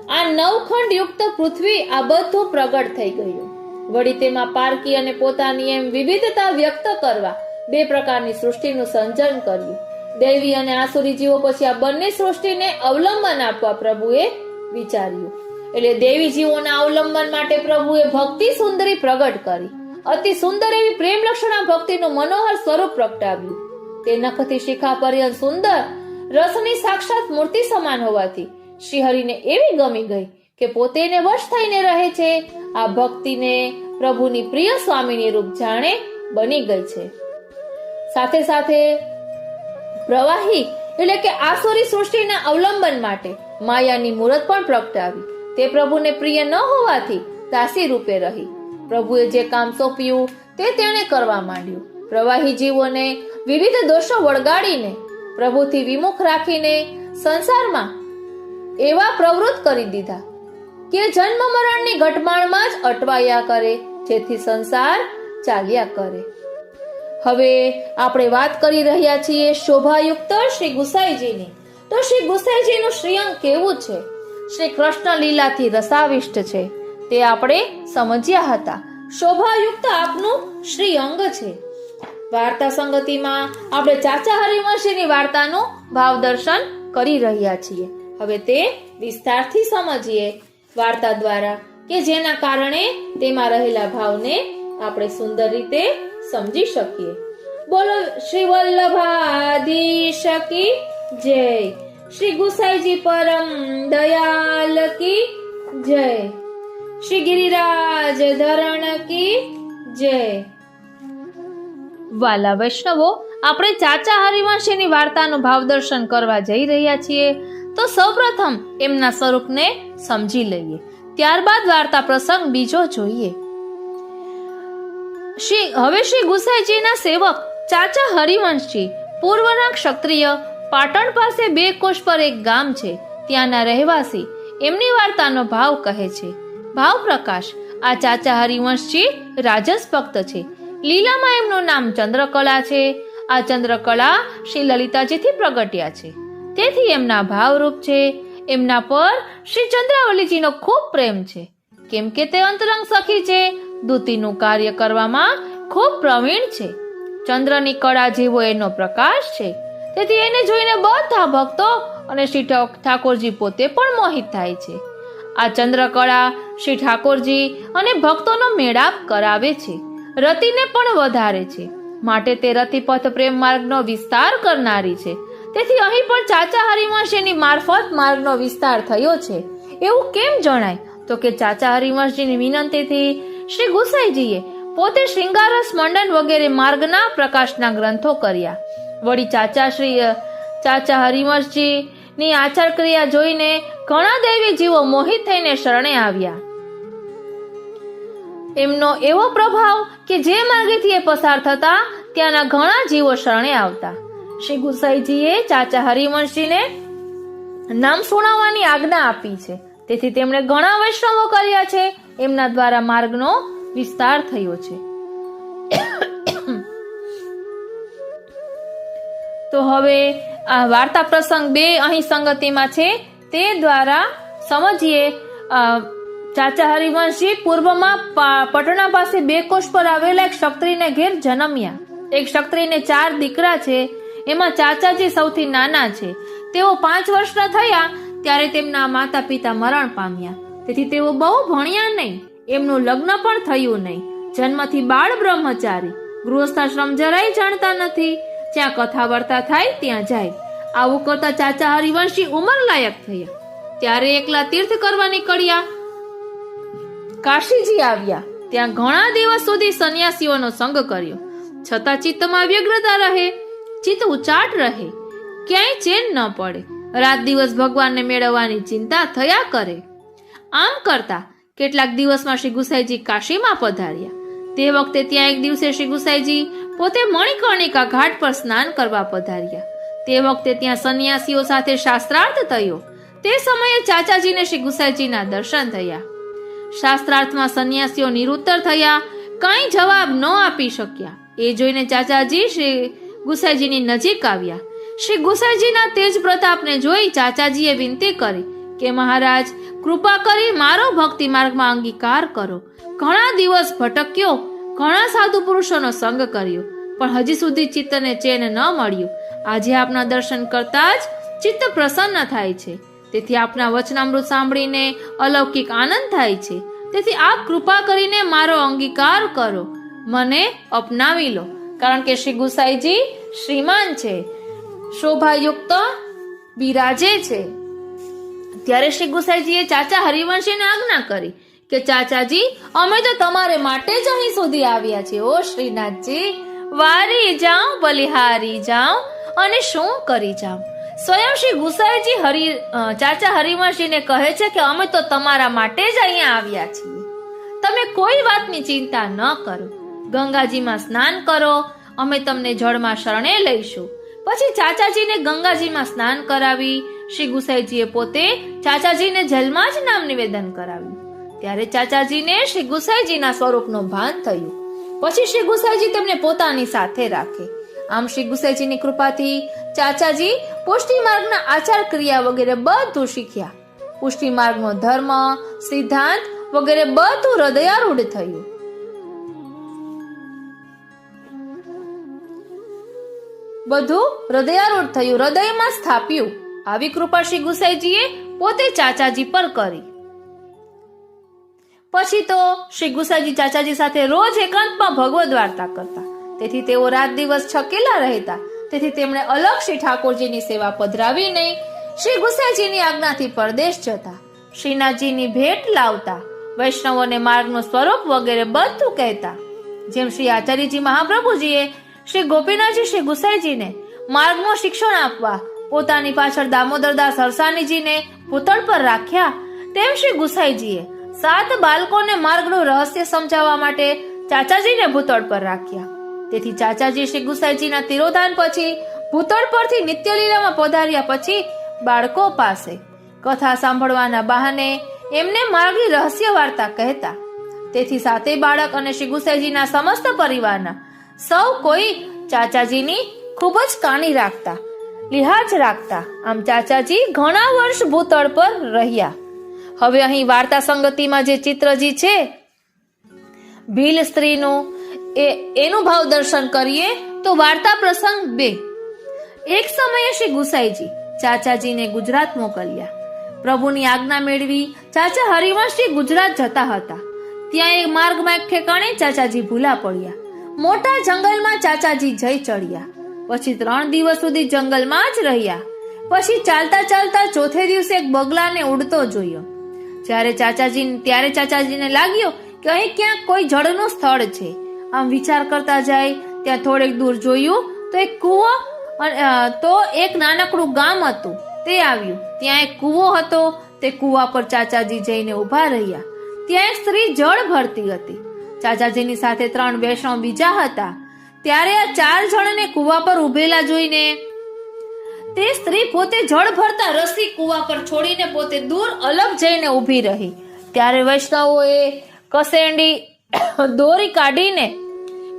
આ 9 ખંડ યુક્ત પૃથ્વી આ બધું પ્રગટ થઈ ગયું. વળી તેમાં પારકી અને પોતાની એમ વિવિધતા વ્યક્ત કરવા 2 પ્રકારની સૃષ્ટિનું સર્જન કર્યું. દૈવી અને આસુરી જીવો પછી આ બંને સૃષ્ટિને અવલંબન આપવા પ્રભુએ વિચાર્યું. એટલે દેવી જીવોના અવલંબન માટે પ્રભુએ ભક્તિ સુંદરી પ્રગટ કરી. અતિ સુંદર એવી પ્રેમ લક્ષણા ભક્તિનું મનોહર સ્વરૂપ પ્રગટાવ્યું. તે નખથી શિખા પર્યંત સુંદર રસની સાક્ષાત મૂર્તિ સમાન હોવાથી શ્રીહરિને એવી ગમી ગઈ કે પોતે એને વશ થઈને રહે છે. આ ભક્તિને પ્રભુની પ્રિય સ્વામીની રૂપ જાણે બની ગઈ છે. સાથે સાથે પ્રવાહી એટલે કે આસુરી સૃષ્ટિના અવલંબન માટે માયાની મૂરત પણ પ્રગટાવી. તે પ્રભુને પ્રિય ન હોવાથી દાસી રૂપે રહી. પ્રભુએ જે કામ સોંપ્યું તે તેણે કરવા માંડ્યું. પ્રવાહી જીવોને વિવિધ દોષો વળગાડીને પ્રભુથી વિમુખ રાખીને સંસારમાં એવા પ્રવૃત્ત કરી દીધા કે જન્મ મરણની ઘટમાળમાં જ અટવાયા કરે, જેથી સંસાર ચાલ્યા કરે. હવે આપણે વાત કરી રહ્યા છીએ શોભાયુક્ત શ્રી ગુસાઈજીની. તો શ્રી ગુસાઈજીનું શ્રીઅંગ કેવું છે? શ્રી કૃષ્ણ લીલાથી રસાવિષ્ટ છે તે આપણે સમજ્યા હતા. શોભાયુક્ત આપનું શ્રીઅંગ છે. વાર્તા સંગતિમાં આપણે ચાચા હરિવંશીની વાર્તાનું ભાવ દર્શન કરી રહ્યા છીએ. હવે તે વિસ્તારથી સમજીએ વાર્તા દ્વારા કે જેના કારણે તેમાં રહેલા ભાવને આપણે સુંદર રીતે સમજી શકીએ. બોલો શ્રી વલ્લભાધીશ કી જય. શ્રી ગુસાઈજી પરમ દયાલ કી જય. શ્રી ગિરિરાજ ધરણ કી જય. વાલા વૈષ્ણવો, આપણે ચાચા હરિવંશીની વાર્તાનું ભાવદર્શન કરવા જઈ રહ્યા છીએ તો સૌપ્રથમ એમના સ્વરૂપને સમજી લઈએ, ત્યારબાદ વાર્તા પ્રસંગ બીજો જોઈએ. હવે શ્રી ગુસાઈજીના સેવક ચાચા હરિવંશજી પૂર્વના ક્ષત્રિય, પાટણ પાસે 2 કોશ પર એક ગામ છે, ત્યાંના રહેવાસી એમની વાર્તાનો ભાવ કહે છે. ભાવ પ્રકાશ. આ ચાચા હરિવંશજી રાજસ ભક્ત છે. લીલામાં એમનું નામ ચંદ્રકલા છે. આ ચંદ્રકલા શ્રી લલિતાજીથી પ્રગટ્યા છે, તેથી એમના ભાવરૂપ છે. એમના પર શ્રી ચંદ્રાવલીજીનો ખૂબ પ્રેમ છે, કેમ કે તે અંતરંગ સખી છે. દૂતીનું કાર્ય કરવામાં ખૂબ પ્રવીણ છે. ચંદ્રની કળા જેવો એનો પ્રકાશ છે, તેથી એને જોઈને બધા ભક્તો અને શ્રી ઠાકોરજી પોતે પણ મોહિત થાય છે. આ ચંદ્રકળા શ્રી ઠાકોરજી અને ભક્તોનો મેળાપ કરાવે છે, રતિને પણ વધારે છે. માટે તે રતિપથ પ્રેમ માર્ગનો વિસ્તાર કરનારી છે. તેથી અહીં પણ ચાચા હરિવંશીની મારફત માર્ગનો વિસ્તાર થયો છે એવું કેમ જણાય? તો કે ચાચા હરિવંશજીની વિનંતીથી શ્રી ગુસાઈજીએ પોતે શૃંગારસ મંડન વગેરે માર્ગના પ્રકાશના ગ્રંથો કર્યા. વળી ચાચા હરિવંશજી ની આચાર ક્રિયા જોઈને ઘણા દૈવી જીવો મોહિત થઈને શરણે આવ્યા. એમનો એવો પ્રભાવ કે જે માર્ગેથી એ પસાર થતા ત્યાંના ઘણા જીવો શરણે આવતા. શ્રી ગુસાઈજીએ ચાચા હરિવંશજીને નામ સુણાવવાની આજ્ઞા આપી છે, તેથી તેમણે ઘણા વૈષ્ણવો કર્યા છે. એમના દ્વારા માર્ગનો વિસ્તાર થયો છે. તો હવે આ વાર્તા પ્રસંગ 2 અહીં સંગતિમાં છે, તે દ્વારા સમજીએ. ચાચા હરિવંશજી પૂર્વમાં પટણા પાસે 2 કોશ પર આવેલા એક ક્ષત્રિયને ઘેર જન્મ્યા. એક ક્ષત્રિયને 4 દીકરા છે, એમાં ચાચાજી સૌથી નાના છે. તેઓ 5 વર્ષના થયા ત્યારે તેમના માતા પિતા મરણ પામ્યા, તેથી તેઓ બહુ ભણ્યા નહીં. એમનું લગ્ન પણ થયું નહીં. જન્મથી બાળ બ્રહ્મચારી, ગૃહસ્થાશ્રમ જરાય જાણતા નથી. જ્યાં કથા વાર્તા થાય ત્યાં જાય. આવું કરતા ચાચા હરિવંશી ઉંમર લાયક થયા ત્યારે એકલા તીર્થ કરવા નીકળ્યા. કાશીજી આવ્યા. ત્યાં ઘણા દિવસ સુધી સંન્યાસીઓનો સંગ કર્યો, છતાં ચિત્તમાં વ્યગ્રતા રહે, ચિત્ત ઉચાટ રહે, ક્યાંય ચેન ન પડે, રાત દિવસ ભગવાનને મેળવવાની ચિંતા થયા કરે. આમ કરતા કેટલાક દિવસમાં શ્રી ગુસાઈજી કાશીમાં પધાર્યા. તે વખતે ત્યાં એક દિવસે શ્રી ગુસાઈજી પોતે મણિકર્ણિકા ઘાટ પર સ્નાન કરવા પધાર્યા. તે વખતે ત્યાં સંન્યાસીઓ સાથે શાસ્ત્રાર્થ થયો. તે સમયે ચાચાજીને શ્રી ગુસાઈજીના દર્શન થયા. શાસ્ત્રાર્થમાં સંન્યાસીઓ નિરુત્તર થયા, કાંઈ જવાબ ન આપી શક્યા. એ જોઈને ચાચાજી શ્રી ગુસાઈજીની નજીક આવ્યા. શ્રી ગુસાઈજીના તેજ પ્રતાપને જોઈ ચાચાજીએ વિનંતી કરી કે મહારાજ, કૃપા કરી મારો ભક્તિ માર્ગમાં અંગીકાર કરો. ઘણા દિવસ ભટક્યો, ઘણા સાધુ પુરુષોનો સંગ કર્યો, પણ હજી સુધી ચિત્તને ચેન ન મળ્યું. આજે આપના દર્શન કરતા જ ચિત્ત પ્રસન્ન થાય છે. તેથી આપના વચનામૃત સાંભળીને અલૌકિક આનંદ થાય છે. તેથી આપ કૃપા કરીને મારો અંગીકાર કરો, મને અપનાવી લો. કારણ કે શ્રી ગુસાઈજી શ્રીમાન છે, શોભાયુક્ત બિરાજે છે. ત્યારે શ્રી ગુસાઈજીએ ચાચા હરિવંશીને આજ્ઞા કરી કે ચાચાજી, અમે તો તમારે માટે જ અહીં સુધી આવ્યા છીએ. ઓ શ્રીનાથજી, વારી જાઉં, બલિહારી જાઉં અને શું કરી જાઉં. સ્વયં શ્રી ગુસાઈજી ચાચા હરિવંશીને કહે છે કે અમે તો તમારા માટે જ અહીંયા આવ્યા છીએ. તમે કોઈ વાતની ચિંતા ન કરો, ગંગાજીમાં સ્નાન કરો, અમે તમને જળમાં શરણે લઈશું. પછી ચાચાજીને ગંગાજીમાં સ્નાન કરાવી શ્રી ગુસાઈજીએ પોતે ચાચાજીને જલમાં જ નામ નિવેદન કરાવ્યું. ત્યારે ચાચાજીને શ્રી ગુસાઈજીના સ્વરૂપનો ભાન થયું. પછી શ્રી ગુસાઈજી તેમને પોતાની સાથે રાખે. આમ શ્રી ગુસાઈજીની કૃપાથી ચાચાજી પુષ્ટિ માર્ગના આચાર ક્રિયા વગેરે બધું શીખ્યા. પુષ્ટિ માર્ગનો ધર્મ, સિદ્ધાંત વગેરે બધું હૃદયારૂઢ થયું. હૃદયમાં સ્થાપ્યું. આવી કૃપા શ્રી ગુસાઈજીએ પોતે ચાચાજી પર કરી. પછી તો શ્રી ગુસાઈજી ચાચાજી સાથે રોજ એકાંતમાં ભગવદ વાર્તા કરતા. તેથી તેઓ રાત દિવસ છકેલા રહેતા. તેથી તેમણે અલગ શ્રી ઠાકોરજીની સેવા પધરાવી નહીં. શ્રી ગુસાઈજીની આજ્ઞાથી પરદેશ જતા, શ્રીનાથજીની ભેટ લાવતા, વૈષ્ણવોને માર્ગનું સ્વરૂપ વગેરે બધું કહેતા. જેમ શ્રી આચાર્યજી મહાપ્રભુજીએ શ્રી ગોપીનાથજી શ્રી ગુસાઈજીને માર્ગનું શિક્ષણ આપવા પોતાની પાછળ દામોદરદાસ હરસાણીજીને ભૂતળ પર રાખ્યા, તેમ શ્રી ગુસાઈજીએ 7 બાળકોને માર્ગનું રહસ્ય સમજાવવા માટે ચાચાજીને ભૂતળ પર રાખ્યા. તેથી ચાચાજી શ્રી ગુસાઈજીના તિરોધાન પછી ભૂતળ પરથી નિત્યલીલામાં પધાર્યા પછી બાળકો પાસે કથા સાંભળવાના બહાને એમને માર્ગની રહસ્ય વાર્તા કહેતા. તેથી 7 બાળક અને શ્રી ગુસાઈજીના સમસ્ત પરિવારના સૌ કોઈ ચાચાજીની ખૂબ જ કાણી રાખતા, લિહાજ રાખતા. આમ ચાચાજી ઘણા વર્ષ ભૂતળ પર રહ્યા. હવે અહીં વાર્તા સંગતિમાં જે ચિત્રજી છે, ભીલ સ્ત્રીનું, એનું ભાવ દર્શન કરીએ તો વાર્તા પ્રસંગ 2. એક સમયે શ્રી ગુસાઈજી ચાચાજીને ગુજરાત મોકલ્યા. પ્રભુની આજ્ઞા મેળવી ચાચા હરિવંશજી ગુજરાત જતા હતા. ત્યાં એક માર્ગમાં એક ઠેકાણે ચાચાજી ભૂલા પડ્યા. મોટા જંગલમાં ચાચાજી જઈ ચડ્યા. પછી 3 દિવસ સુધી જંગલમાં જ રહ્યા. પછી ચાલતા ચાલતા ચોથે દિવસે એક બગલાને ઉડતો જોયો. ત્યારે ચાચાજીને લાગ્યો કે અહીં ક્યાંક કોઈ જળનું સ્થળ છે. આમ વિચાર કરતા જાય ત્યાં થોડેક દૂર જોયું તો એક નાનકડું ગામ હતું. તે આવ્યું. ત્યાં એક કૂવો હતો. તે કૂવા પર ચાચાજી જઈને ઉભા રહ્યા. ત્યાં એક સ્ત્રી જળ ભરતી હતી. ચાચાજીની સાથે 3 વૈષ્ણવ બીજા હતા. ત્યારે આ 4 જણને કૂવા પર ઉભેલા જોઈને તે સ્ત્રી પોતે જળ ભરતા રસી કૂવા પર છોડીને પોતે દૂર અલગ જઈને ઊભી રહી. ત્યારે વૈષ્ણવોએ કસેંડી દોરી કાઢીને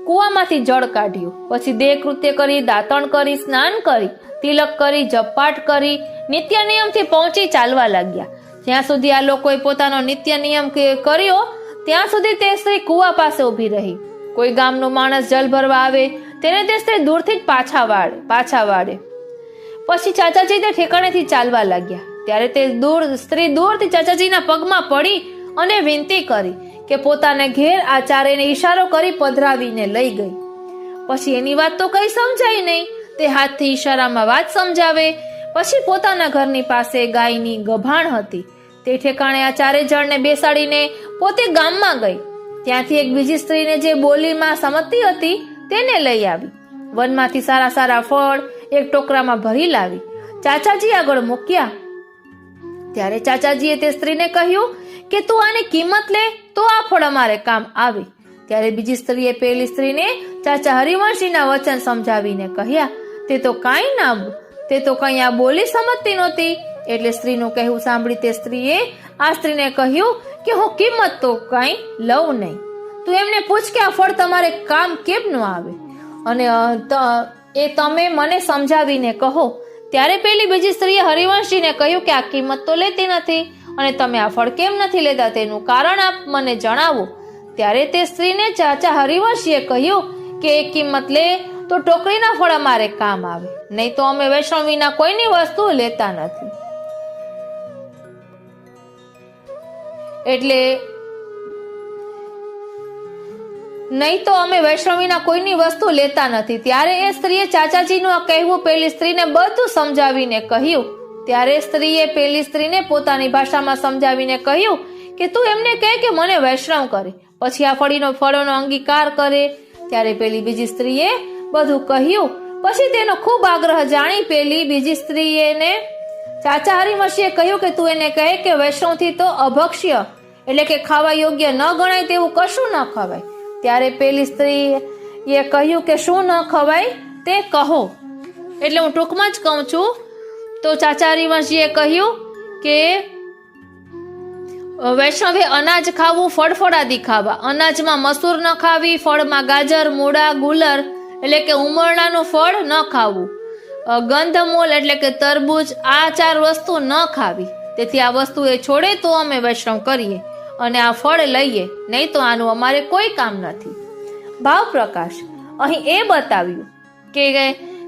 કૂવામાંથી જળ કાઢ્યું. પછી દેહ કૃત્ય કરી, દાંતણ કરી, સ્નાન કરી, તિલક કરી, જપપાઠ કરી, નિત્ય નિયમથી પહોંચી ચાલવા લાગ્યા. જ્યાં સુધી આ લોકોએ પોતાનો નિત્ય નિયમ કર્યો ત્યાં સુધી તે સ્ત્રી કૂવા પાસે ઊભી રહી. કોઈ ગામનો માણસ જલ ભરવા આવે તેને તે સ્ત્રી દૂરથી જ પાછા વાળે. પછી ચાચાજી તે ઠેકાણેથી ચાલવા લાગ્યા. ત્યારે તે સ્ત્રી દૂરથી ચાચાજીના પગમાં પડી અને વિનંતી કરી કે પોતાને ઘેર આ ચારેને ઈશારો કરી પધરાવીને લઈ ગઈ. પછી એની વાત તો કઈ સમજાય નહીં. તે હાથથી ઈશારામાં વાત સમજાવે. પછી પોતાના ઘરની પાસે ગાયની ગભાણ હતી. તે ઠેકાણે આ 4 જણને બેસાડીને પોતે ગામમાં ગઈ. ત્યાંથી એક બીજી સ્ત્રીને જે બોલીમાં સમજતી હતી તેને લઈ આવી. વનમાંથી સારા સારા ફળ એક ટોકરામાં ભરી લાવી ચાચાજી આગળ મૂક્યા. ત્યારે ચાચાજીએ તે સ્ત્રીને કહ્યું કે તું આની કિંમત લે તો આ ફળ અમારે કામ આવે. ત્યારે બીજી સ્ત્રીએ પેલી સ્ત્રીને ચાચા હરિવંશીના વચન સમજાવીને કહ્યા, તે તો કઈ આ બોલી સમજતી નહોતી. એટલે સ્ત્રીનું કહેવું સાંભળી તે સ્ત્રીએ આ સ્ત્રીને કહ્યું કે હું કિંમત તો કઈ લઉં નહીં, તું એમને પૂછ કે આ ફળ તમારે કામ કેમ ન આવે અને એ તમે મને સમજાવીને કહો. ત્યારે પેલી બીજી સ્ત્રીએ હરિવંશીને કહ્યું કે આ કિંમત તો લેતી નથી અને તમે આ ફળ કેમ નથી લેતા તેનું કારણ આપ મને જણાવો. ત્યારે તે સ્ત્રીને ચાચા હરિવંશીએ કહ્યું કે એ કિંમત લે તો ટોકરીના ફળ અમારે કામ આવે, નહીં તો અમે વૈષ્ણવ વિના કોઈની વસ્તુ લેતા નથી. ત્યારે એ સ્ત્રીએ ચાચાજીનું આ કહેવું પેલી સ્ત્રીને બધું સમજાવીને કહ્યું. ત્યારે સ્ત્રીએ પેલી સ્ત્રીને પોતાની ભાષામાં સમજાવીને કહ્યું કે તું એમને કહે કે મને વૈષ્ણવ કરે, પછી આ ફળોનો અંગીકાર કરે. ત્યારે પેલી બીજી સ્ત્રીએ બધું કહ્યું. પછી તેનો ખૂબ આગ્રહ જાણી પેલી બીજી સ્ત્રીએ ચાચા હરિવંશીએ કહ્યું કે તું એને કહે કે વૈષ્ણવથી તો અભક્ષ્ય એટલે કે ખાવા યોગ્ય ન ગણાય તેવું કશું ન ખવાય. ત્યારે પેલી સ્ત્રીએ કહ્યું કે શું ન ખવાય તે કહો. એટલે હું ટૂંકમાં જ કહું છું. તો ચાચા હરિવંશીએ કહ્યું કે વૈષ્ણવે અનાજ ખાવું, ફળફળાદી ખાવા, અનાજમાં મસૂર ન ખાવી, ફળમાં ગાજર, મૂળા, ગુલર એટલે કે ઉમરણાનું ફળ ન ખાવું, ગંધમૂળ એટલે કે તરબૂચ, આ 4 વસ્તુ ન ખાવી. તેથી આ વસ્તુ એ છોડે તો અમે વૈષ્ણવ કરીએ અને આ ફળ લઈએ, નહીં તો આનું અમારે કોઈ કામ નથી. ભાવ પ્રકાશ અહીં એ બતાવ્યું કે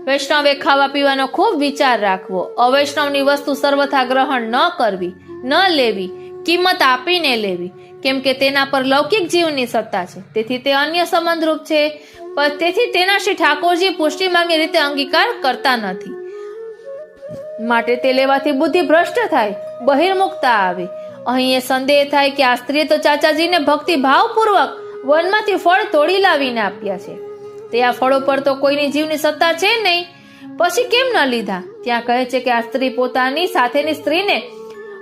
વૈષ્ણવે ખાવા પીવાનો ખૂબ વિચાર રાખવો, અવૈષ્ણવની વસ્તુ સર્વથા ગ્રહણ ન કરવી, ન લેવી, કિંમત આપીને લેવી, કેમ કે તેના પર લૌકિક જીવની સત્તા છે. તેથી તે અન્ય સંબંધરૂપ છે. તેથી તેના શ્રી ઠાકોરજી પુષ્ટિ માર્ગની રીતે અંગીકાર કરતા નથી. માટે તે લેવાથી બુદ્ધિ ભ્રષ્ટ થાય, બહિર્મુખતા આવે. અહીં એ સંદેહ થાય કે આ સ્ત્રીએ તો ચાચાજીને ભક્તિ ભાવપૂર્વક વનમાંથી ફળ તોડી લાવીને આપ્યા છે, તે આ ફળો પર તો કોઈની જીવની સત્તા છે નહીં, પછી કેમ ન લીધા? ત્યાં કહે છે કે આ સ્ત્રી પોતાની સાથેની સ્ત્રીને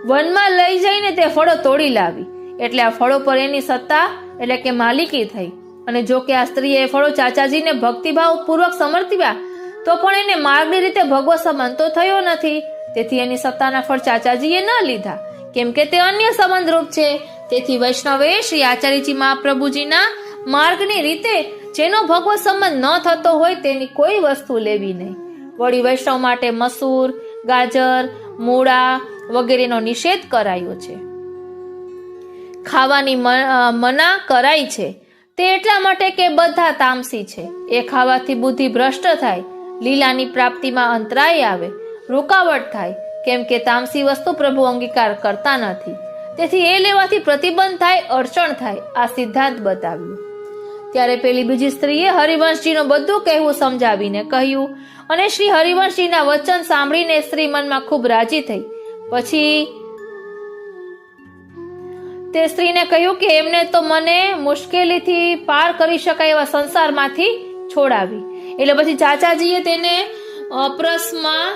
વનમાં લઈ જઈને તે ફળો તોડી લાવી, એટલે આ ફળો પર એની સત્તા એટલે કે માલિકી થઈ. અને જો કે આ સ્ત્રીએ એ ફળો ચાચાજીને ભક્તિભાવ પૂર્વક સમર્પ્યા તો પણ એને માર્ગની રીતે ભગવત સંબંધ તો થયો નથી. તેથી એની સત્તાના ફળ ચાચાજીએ ન લીધા, કેમ કે તે અન્ય સંબંધરૂપ છે. તેથી વૈષ્ણવે શ્રી આચાર્યજી મહાપ્રભુજીના માર્ગની રીતે જેનો ભગવત સંબંધ ન થતો હોય તેની કોઈ વસ્તુ લેવી નહીં. વળી વૈષ્ણવ માટે મસૂર, ગાજર, મૂળા વગેરેનો નિષેધ કરાયો છે. ખાવાની મના કરાઈ છે તે એટલા માટે કે બધા તામસી છે. એ ખાવાથી બુદ્ધિ ભ્રષ્ટ થાય, લીલાની પ્રાપ્તિમાં અંતરાય આવે, રૂકાવટ થાય, કેમ કે તામસી વસ્તુ પ્રભુ અંગીકાર કરતા નથી. તેથી એ લેવાથી પ્રતિબંધ થાય, અડચણ થાય. આ સિદ્ધાંત બતાવ્યું. ત્યારે પેલી બીજી સ્ત્રીએ હરિવંશજીનું બધું કહેવું સમજાવીને કહ્યું અને શ્રી હરિવંશજીના વચન સાંભળીને સ્ત્રી મનમાં ખૂબ રાજી થઈ. પછી તે સ્ત્રીને કહ્યું કે એમને તો મને મુશ્કેલીથી પાર કરી શકાય એવા સંસારમાંથી છોડાવી. એટલે પછી ચાચાજીએ તેને અપરસમાં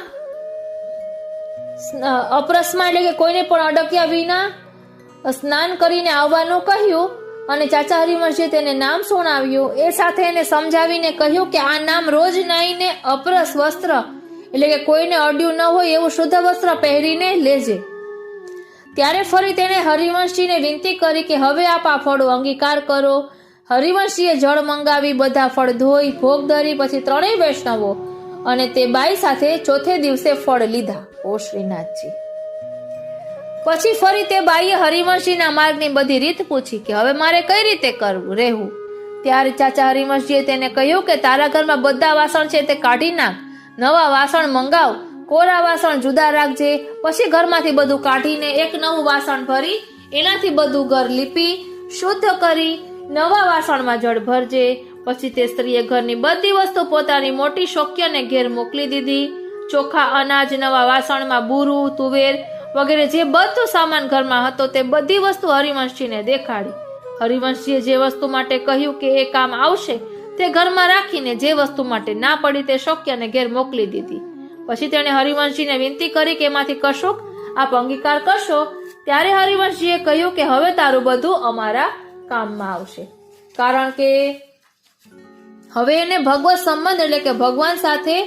એટલે કે કોઈને પણ અડક્યા વિના સ્નાન કરીને આવવાનું કહ્યું અને ચાચા હરિવંશીએ તેને નામ સુણાવ્યું. એ સાથે એને સમજાવીને કહ્યું કે આ નામ રોજ નાઈને અપરસ વસ્ત્ર એટલે કે કોઈને અડ્યું ન હોય એવું શુદ્ધ વસ્ત્ર પહેરીને લેજે. ત્યારે ફરી તેને હરિવંશીને વિનંતી કરી કે હવે આપ આ ફળો અંગીકાર કરો. હરિવંશીએ જળ મંગાવી બધા ફળ ધોઈ ભોગ ધરી પછી 3 વૈષ્ણવો અને તે બાઈ સાથે ચોથે દિવસે ફળ લીધા. ઓ શ્રીનાથજી. પછી ફરી તે બાઈએ હરિવંશીના માર્ગની બધી રીત પૂછી કે હવે મારે કઈ રીતે કરવું રહેવું. ત્યારે ચાચા હરિવંશીએ તેને કહ્યું કે તારા ઘરમાં બધા વાસણ છે તે કાઢી નાખ, નવા વાસણ મંગાવ, કોરા વાસણ જુદા રાખજે. પછી ઘરમાંથી બધું કાઢીને એક નવું વાસણ ભરી એનાથી બધું ઘર લીપી શુદ્ધ કરી નવા વાસણમાં જળ ભરજે. પછી તે સ્ત્રીએ ઘરની બધી વસ્તુ પોતાની મોટી શોક્યને ઘેર મોકલી દીધી. ચોખા, અનાજ નવા વાસણમાં, બુરું, તુવેર વગેરે જે બધો સામાન ઘરમાં હતો તે બધી વસ્તુ હરિવંશજીને દેખાડી. હરિવંશજીએ જે વસ્તુ માટે કહ્યું કે એ કામ આવશે તે ઘરમાં રાખીને જે વસ્તુ માટે ના પડી તે શોક્યાને ઘેર મોકલી દીધી. પછી તેણે હરિવંશજીને વિનંતી કરી કે એમાંથી કશુંક આપ અંગીકાર કરશો. ત્યારે હરિવંશજીએ કહ્યું કે હવે તારું બધું અમારા કામમાં આવશે, કારણ કે હવે એને ભગવત સંબંધ એટલે કે ભગવાન સાથે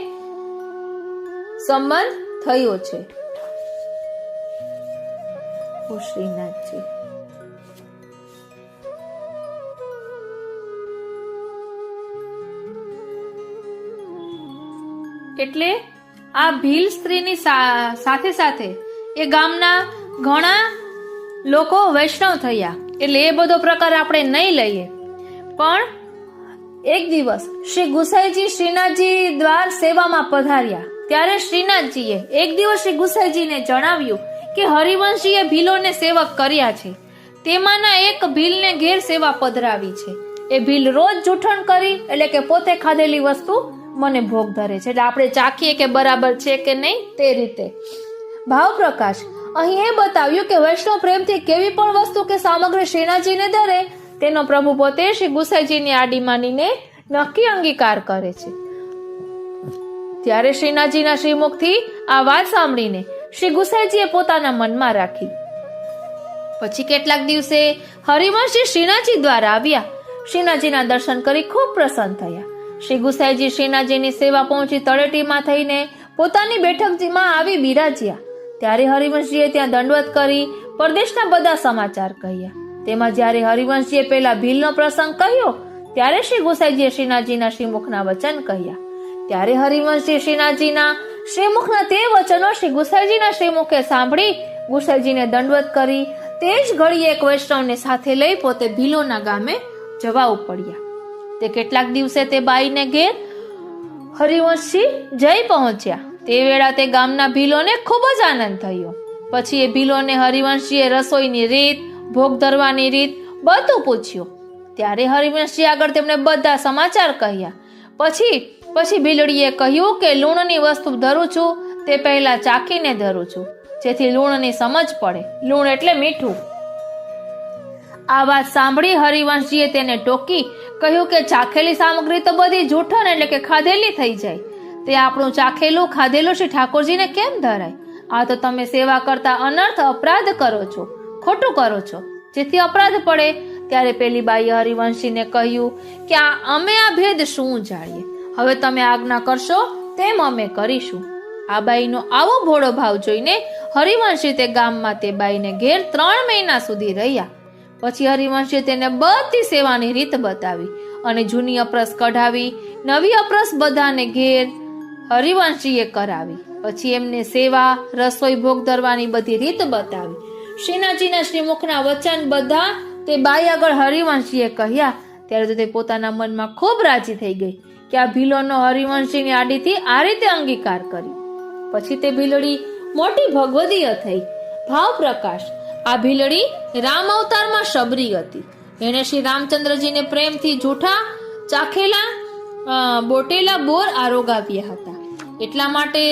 સંબંધ થયો છે. શ્રીનાથજી એટલે આ ભીલ સ્ત્રીની સાથે સાથે એ ગામના ઘણા લોકો વૈષ્ણવ થયા. એટલે એ બધો પ્રકાર આપણે નહીં લઈએ, પણ એક દિવસ શ્રી ગુસાઈજી શ્રીનાથજી દ્વાર સેવામાં પધાર્યા. ત્યારે શ્રીનાથજીએ એક દિવસ શ્રી ગુસાઈજીને જણાવ્યું કે હરિવંશજીએ ભીલોને સેવક કર્યા છે, તેમાંના એક ભીલને ઘેર સેવા પધરાવી છે. એ ભીલ રોજ જૂઠણ કરી એટલે કે પોતે ખાધેલી વસ્તુ મને ભોગ ધરે છે, એટલે આપણે ચાખીએ કે બરાબર છે કે નહીં તે રીતે. ભાવ પ્રકાશ અહીં એ બતાવ્યું કે વૈષ્ણવ પ્રેમથી કેવી પણ વસ્તુ કે સામગ્રી શ્રીનાથજીને ધરે તેનો પ્રભુ પોતે શ્રી ગુસાઈજીની આડી માનીને નક્કી અંગીકાર કરે છે. ત્યારે શ્રીનાથજીના શ્રીમુખથી આ વાત સાંભળીને શ્રી ગુસાઈજીએ પોતાના મનમાં રાખી. પછી કેટલાક દિવસે હરિવંશજી શ્રીનાથજી દ્વારા આવ્યા. શ્રીનાથજીના દર્શન કરી ખૂબ પ્રસન્ન થયા. શ્રી ગુસાઈજી શ્રીનાથજીની સેવા પહોંચી તળેટીમાં થઈને પોતાની બેઠકમાં આવી બિરાજ્યા. ત્યારે હરિવંશજીએ ત્યાં દંડવત કરી પરદેશના બધા સમાચાર કહ્યા. તેમાં જ્યારે હરિવંશજીએ પેલા ભીલનો પ્રસંગ કહ્યો ત્યારે શ્રી ગુસાઈજીએ શ્રીનાથજીના શ્રીમુખના વચન કહ્યા. ત્યારે હરિવંશજી શ્રીનાથજીના શ્રીમુખના તે વચનો શ્રી ગુસાઈજીના શ્રીમુખે સાંભળી ગુસાઈજીને દંડવત કરી તે જ ઘડીએ એક વૈષ્ણવને સાથે લઈ પોતે ભીલોના ગામે જવા ઉપડ્યા. તે કેટલાક દિવસે તે બાઈને ઘેર હરિવંશજી જઈ પહોંચ્યા. તે વેળા તે ગામના ભીલોને ખૂબ જ આનંદ થયો. પછી એ ભીલોને હરિવંશજીએ રસોઈની રીત, ભોગ ધરવાની રીત બધું પૂછ્યું. ત્યારે હરિવંશજી આગળ તેમણે બધા સમાચાર કહ્યા. પછી ભીલડીએ કહ્યું કે લૂણની વસ્તુ ધરું છું તે પહેલા ચાખીને ધરું છું, જેથી લૂણની સમજ પડે. લૂણ એટલે મીઠું. આ વાત સાંભળી હરિવંશજીએ તેને ટોકી કહ્યું કે ચાખેલી સામગ્રી તો બધી જૂઠણ એટલે કે ખાધેલી થઈ જાય. તે આપણું ચાખેલું ખાધેલું શ્રી ઠાકોરજીને કેમ ધરાય? આ તો તમે સેવા કરતા અનર્થ અપરાધ કરો છો, ખોટું કરો છો, જેથી અપરાધ પડે. ત્યારે પેલી બાઈએ હરિવંશજીને કહ્યું કે અમે આ ભેદ શું જાણીએ, હવે તમે આજ્ઞા કરશો તેમ અમે કરીશું. આ બાઈનો આવો ભોળો ભાવ જોઈને હરિવંશજી તે ગામમાં તે બાઈને ઘેર 3 મહિના સુધી રહ્યા. પછી હરિવંશજીએ તેને બધી સેવાની રીત બતાવી અને જૂની અપરસ કઢાવી નવી અપરસ બધાને ઘેર હરિવંશજીએ કરાવી. પછી એમને સેવા, રસોઈ, ભોગ ધરવાની બધી રીત બતાવી. શ્રીનાથજીના શ્રીમુખના વચન બધા તે બાઈ આગળ હરિવંશજીએ કહ્યા. ત્યારે તો તે પોતાના મનમાં ખૂબ રાજી થઈ ગઈ કે આ ભીલોનો હરિવંશજીની આડીથી આ રીતે અંગીકાર કરી. પછી તે ભીલડી મોટી ભગવદીય થઈ. ભાવ પ્રકાશ આ ભીલડી રામ અવતારમાં શબરી હતી. એને શ્રી રામચંદ્રજીને પ્રેમથી જૂઠા ચાખેલા બોટેલા બોર આરોગાવ્યા હતા, એટલા માટે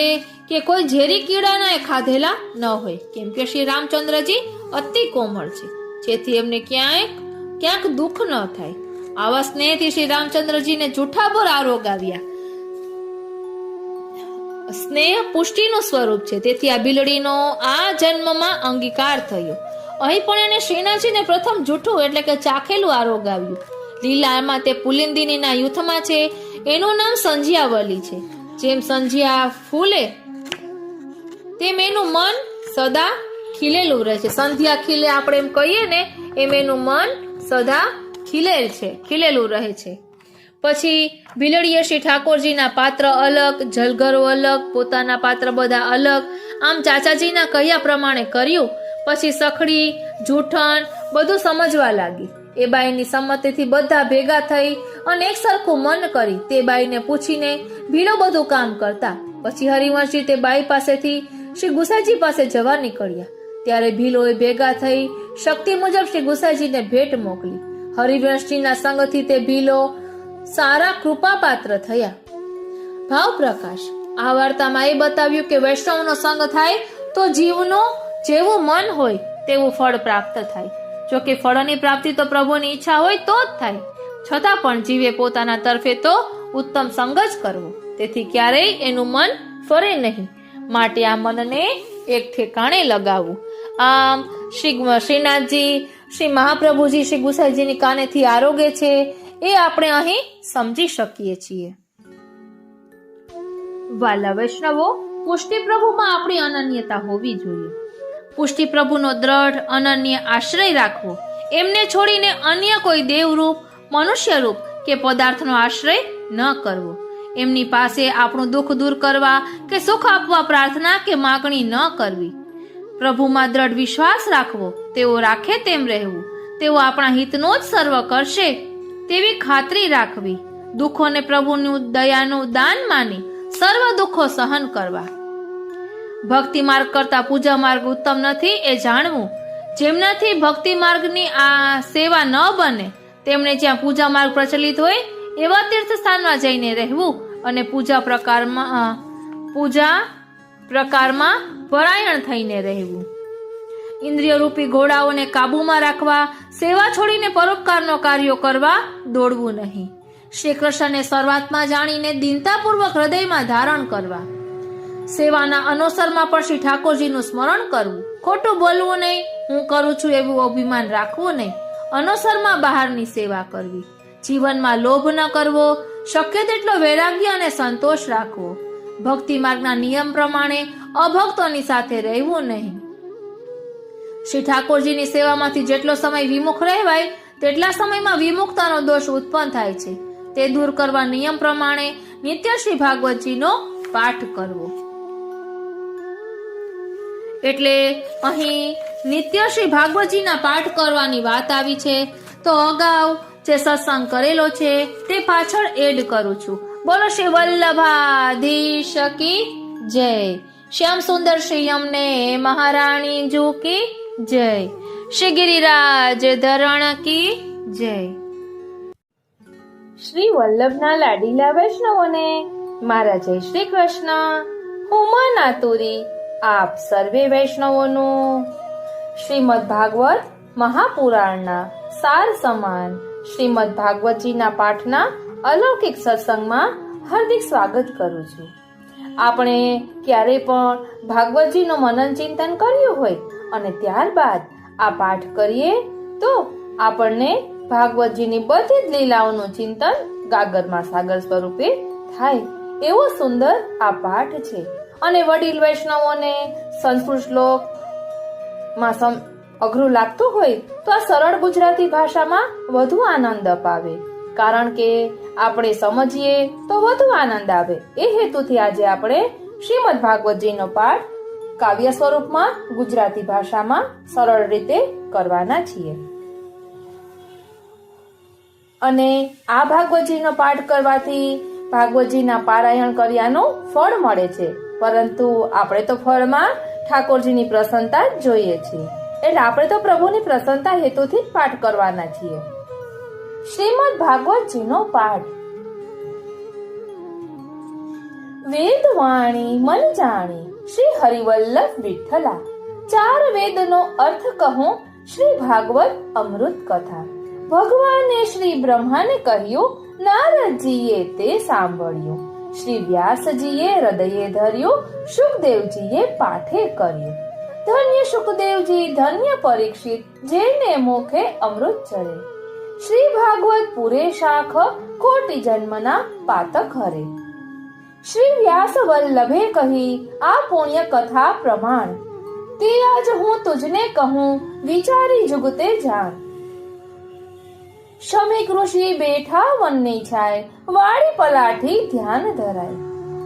કે કોઈ ઝેરી કીડાના એ ખાધેલા ન હોય, કેમ કે શ્રી રામચંદ્રજી અતિ કોમળ છે, જેથી એમને ક્યાંક દુઃખ ન થાય. આવા સ્નેહથી શ્રી રામચંદ્રજીને જૂઠા બોર આરોગાવ્યા. સ્નેહ પુષ્ટિનું સ્વરૂપ છે, તેથી આ બિલડીનો આ જન્મમાં અંગીકાર થયો. અહીં પણ એને શ્રીનાથજીને પ્રથમ જૂઠું એટલે કે ચાખેલું આરોગાવ્યું. લીલામાં તે પુલિંદિનીના યુથમાં છે. એનું નામ સંજ્યાવલી છે. જેમ સંજ્યા ફૂલે તેમ એનું મન સદા ખીલેલું રહે છે. સંધ્યા ખીલે આપણે એમ કહીએ ને, એમ એનું મન સદા ખીલેલું રહે છે. પછી ભીલડીએ શ્રી ઠાકોરજીના પાત્ર અલગ, જલગરો અલગ, પોતાના પાત્ર બધા અલગ, આમ ચાચાજીના કહ્યા પ્રમાણે કર્યું. પછી સખડી, જૂઠણ બધું સમજવા લાગી. એ બાઈની સંમતિથી બધા ભેગા થઈ અને એક સરખું મન કરી તે બાઈને પૂછીને ભીલો બધું કામ કરતા. પછી હરિવંશજી તે બાઈ પાસેથી શ્રી ગુસાઈજી પાસે જવા નીકળ્યા. ત્યારે ભીલોએ ભેગા થઈ શક્તિ મુજબ શ્રી ગુસાઈજીને ભેટ મોકલી. હરિવંશજીના સંગથી તે ભીલો સારા કૃપા પાત્ર થયા. ભાવ પ્રકાશ આ વાર્તામાં એ બતાવ્યું કે વૈષ્ણવનો સંગ થાય તો જીવનો જેવું મન હોય તેવું ફળ પ્રાપ્ત થાય. જો જો કે ફળની પ્રાપ્તિ તો પ્રભુની ઈચ્છા હોય તો જ થાય. છતાં પણ જીવે પોતાના તરફે તો ઉત્તમ સંગ જ કરવો, તેથી ક્યારેય એનું મન ફરે નહીં. માટે આ મનને એક ઠેકાણે લગાવવું. આમ શ્રીનાથજી, શ્રી મહાપ્રભુજી, શ્રી ગુસાઈજીની કાનેથી આરોગે છે એ આપણે અહીં સમજી શકીએ છીએ. વાલા વૈષ્ણવો, પુષ્ટિ પ્રભુમાં આપણી અનન્યતા હોવી જોઈએ. પુષ્ટિ પ્રભુનો દ્રઢ અનન્ય આશ્રય રાખવો. એમને છોડીને અન્ય કોઈ દેવરૂપ, મનુષ્ય રૂપ કે પદાર્થનો આશ્રય ન કરવો. એમની પાસે આપણું દુઃખ દૂર કરવા કે સુખ આપવા પ્રાર્થના કે માગણી ન કરવી. પ્રભુમાં દ્રઢ વિશ્વાસ રાખવો. તેઓ રાખે તેમ રહેવું. તેઓ આપણા હિતનું જ સર્વ કરશે તેવી ખાતરી રાખવી. દુઃખોને પ્રભુનું દયાનું દાન માની સર્વ દુઃખો સહન કરવા. ભક્તિ માર્ગ કરતા પૂજા માર્ગ ઉત્તમ નથી એ જાણવું. જેમનાથી ભક્તિ માર્ગની આ સેવા ન બને તેમણે જ્યાં પૂજા માર્ગ પ્રચલિત હોય એવા તીર્થ સ્થાનમાં જઈને રહેવું અને પૂજા પ્રકારમાં પરાયણ થઈને રહેવું. ઇન્દ્રિય રૂપી ઘોડાઓને કાબુમાં રાખવા, સેવા છોડીને પરોપકારનો કાર્યો કરવા દોડવું નહીં. શ્રી કૃષ્ણને સર્વાત્મા જાણીને દીનતાપૂર્વક હૃદયમાં ધારણ કરવા. સેવાના અનુસરમાં પણ શ્રી ઠાકોરજીનું સ્મરણ કરવું. ખોટું બોલવું નહીં, હું કરું છું એવું અભિમાન રાખવું નહીં. અનુસરમાં બહારની સેવા કરવી. જીવનમાં લોભ ન કરવો. શક્ય તેટલો વૈરાગ્ય અને સંતોષ રાખવો. ભક્તિ માર્ગના નિયમ પ્રમાણે અભક્તોની સાથે રહેવું નહીં. શ્રી ઠાકોરજીની સેવામાંથી જેટલો સમય વિમુખ રહેવાય તેટલા સમયમાં વિમુખતાનો દોષ ઉત્પન્ન થાય છે. તે દૂર કરવા નિયમ પ્રમાણે નિત્ય શ્રી ભાગવતજીનો પાઠ કરવો. એટલે અહીં નિત્ય શ્રી ભાગવતજીના પાઠ કરવાની વાત આવી છે, તો અગાઉ જે સત્સંગ કરેલો છે તે પાછળ એડ કરું છું. બોલો શ્રી વલ્લભાધીશ કી જય. શ્યામ સુંદર શ્રી યમને મહારાણી જુ કી જય. શ્રી ગિરિરાજ ધરણ કી જય. શ્રી વલ્લભના લાડીલા વૈષ્ણવોને મારા જય શ્રી કૃષ્ણ. હું મન આતુરી આપ સર્વે વૈષ્ણવોનું શ્રીમદ ભાગવત મહાપુરાણના સાર સમાન શ્રીમદ ભાગવતજીના પાઠના અલૌકિક સત્સંગમાં હાર્દિક સ્વાગત કરું છું. આપણે ક્યારે પણ ભાગવતજીનું મનન ચિંતન કર્યું હોય અને ત્યારબાદ આ પાઠ કરીએ તો આપણને ભાગવતજીની બધી જ લીલાઓનું ચિંતન ગાગરમાં સાગર સ્વરૂપે થાય. એવો સુંદર આ પાઠ છે અને વડીલ વૈષ્ણવોને સંસ્કૃત શ્લોકમાં અઘરું લાગતું હોય તો આ સરળ ગુજરાતી ભાષામાં વધુ આનંદ અપાવે. કારણ કે આપણે સમજીએ તો વધુ આનંદ આવે. એ હેતુથી આજે આપણે શ્રીમદ ભાગવતજીનો પાઠ કાવ્ય સ્વરૂપમાં ગુજરાતી ભાષામાં સરળ રીતે કરવાના છીએ. અને આ ભાગવતજીનો પાઠ કરવાથી ભાગવતજીના પારાયણ કર્યાનું ફળ મળે છે. પરંતુ આપણે તો ફળમાં ઠાકોરજીની પ્રસન્નતા જ જોઈએ છીએ. એટલે આપણે તો પ્રભુની પ્રસન્નતા હેતુથી જ પાઠ કરવાના છીએ. શ્રીમદ ભાગવતજીનો પાઠ. વેદ વાણી મન જાણી શ્રી હરિવલ્લભ વિઠ્ઠલા. ચાર વેદનો અર્થ કહું શ્રી ભાગવત અમૃત કથા. ભગવાને શ્રી બ્રહ્માને કહ્યું, નારદજીએ તે સાંભળ્યું. શ્રી વ્યાસજીએ હૃદયે ધર્યું, સુખદેવજીએ પાઠે કર્યું. ધન્ય સુખદેવજી, ધન્ય પરીક્ષિત, જેને મુખે અમૃત ચડે. શ્રી ભાગવત પુરે શાખ, કોટી જન્મના પાતક હરે. શ્રી વ્યાસ વલ્લભે કહી આ પુણ્ય કથા પ્રમાણ. તે આજ હું તુજને કહું, વિચારી જુગતે જાણ. શમિક ઋષિ બેઠા વનની છાય, વાળી પલાઠી ધ્યાન ધરાય.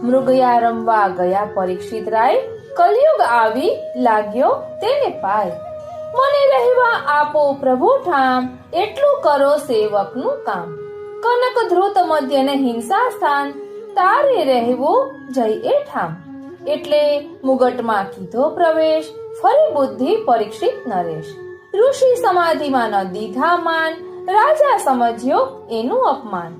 મૃગયા રમવા ગયા પરીક્ષિત રાય, કલયુગ આવી લાગ્યો તેને પાય. મને રહેવા આપો પ્રભુ ઠામ, એટલું કરો સેવકનું કામ. કનક ધ્રુત મધ્યને હિંસા સ્થાન, તારે રહેવું જય એ ઠામ. એટલે મુગટમાં કીધો પ્રવેશ, ફરી બુદ્ધિ પરીક્ષિત નરેશ. ઋષિ સમાધિમાં ન દીધા માન, રાજા સમજ્યો એનું અપમાન.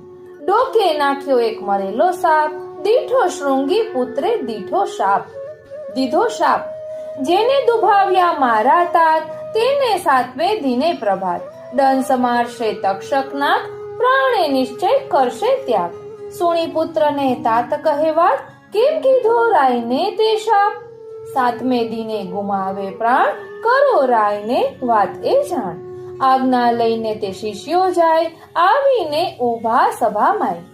ડોકે નાખ્યો એક મરેલો સાપ, દીઠો શૃંગી પુત્રે દીઠો શાપ. જેને દુભાવ્યા મારા તાત, તેને 7મે દિને પ્રભાત, દંશ મારશે તક્ષકનાથ, પ્રાણે નિશ્ચય કરશે ત્યાગ. સુણી પુત્રને તાત કહે વાત, કેમ કીધો રાયને તે શાપ. 7મે દિને ગુમાવે પ્રાણ, કરો રાયને વાત એ જાણ. આજ્ઞા લઈને તે શિષ્યો જાય, આવીને ઊભા સભામાંય.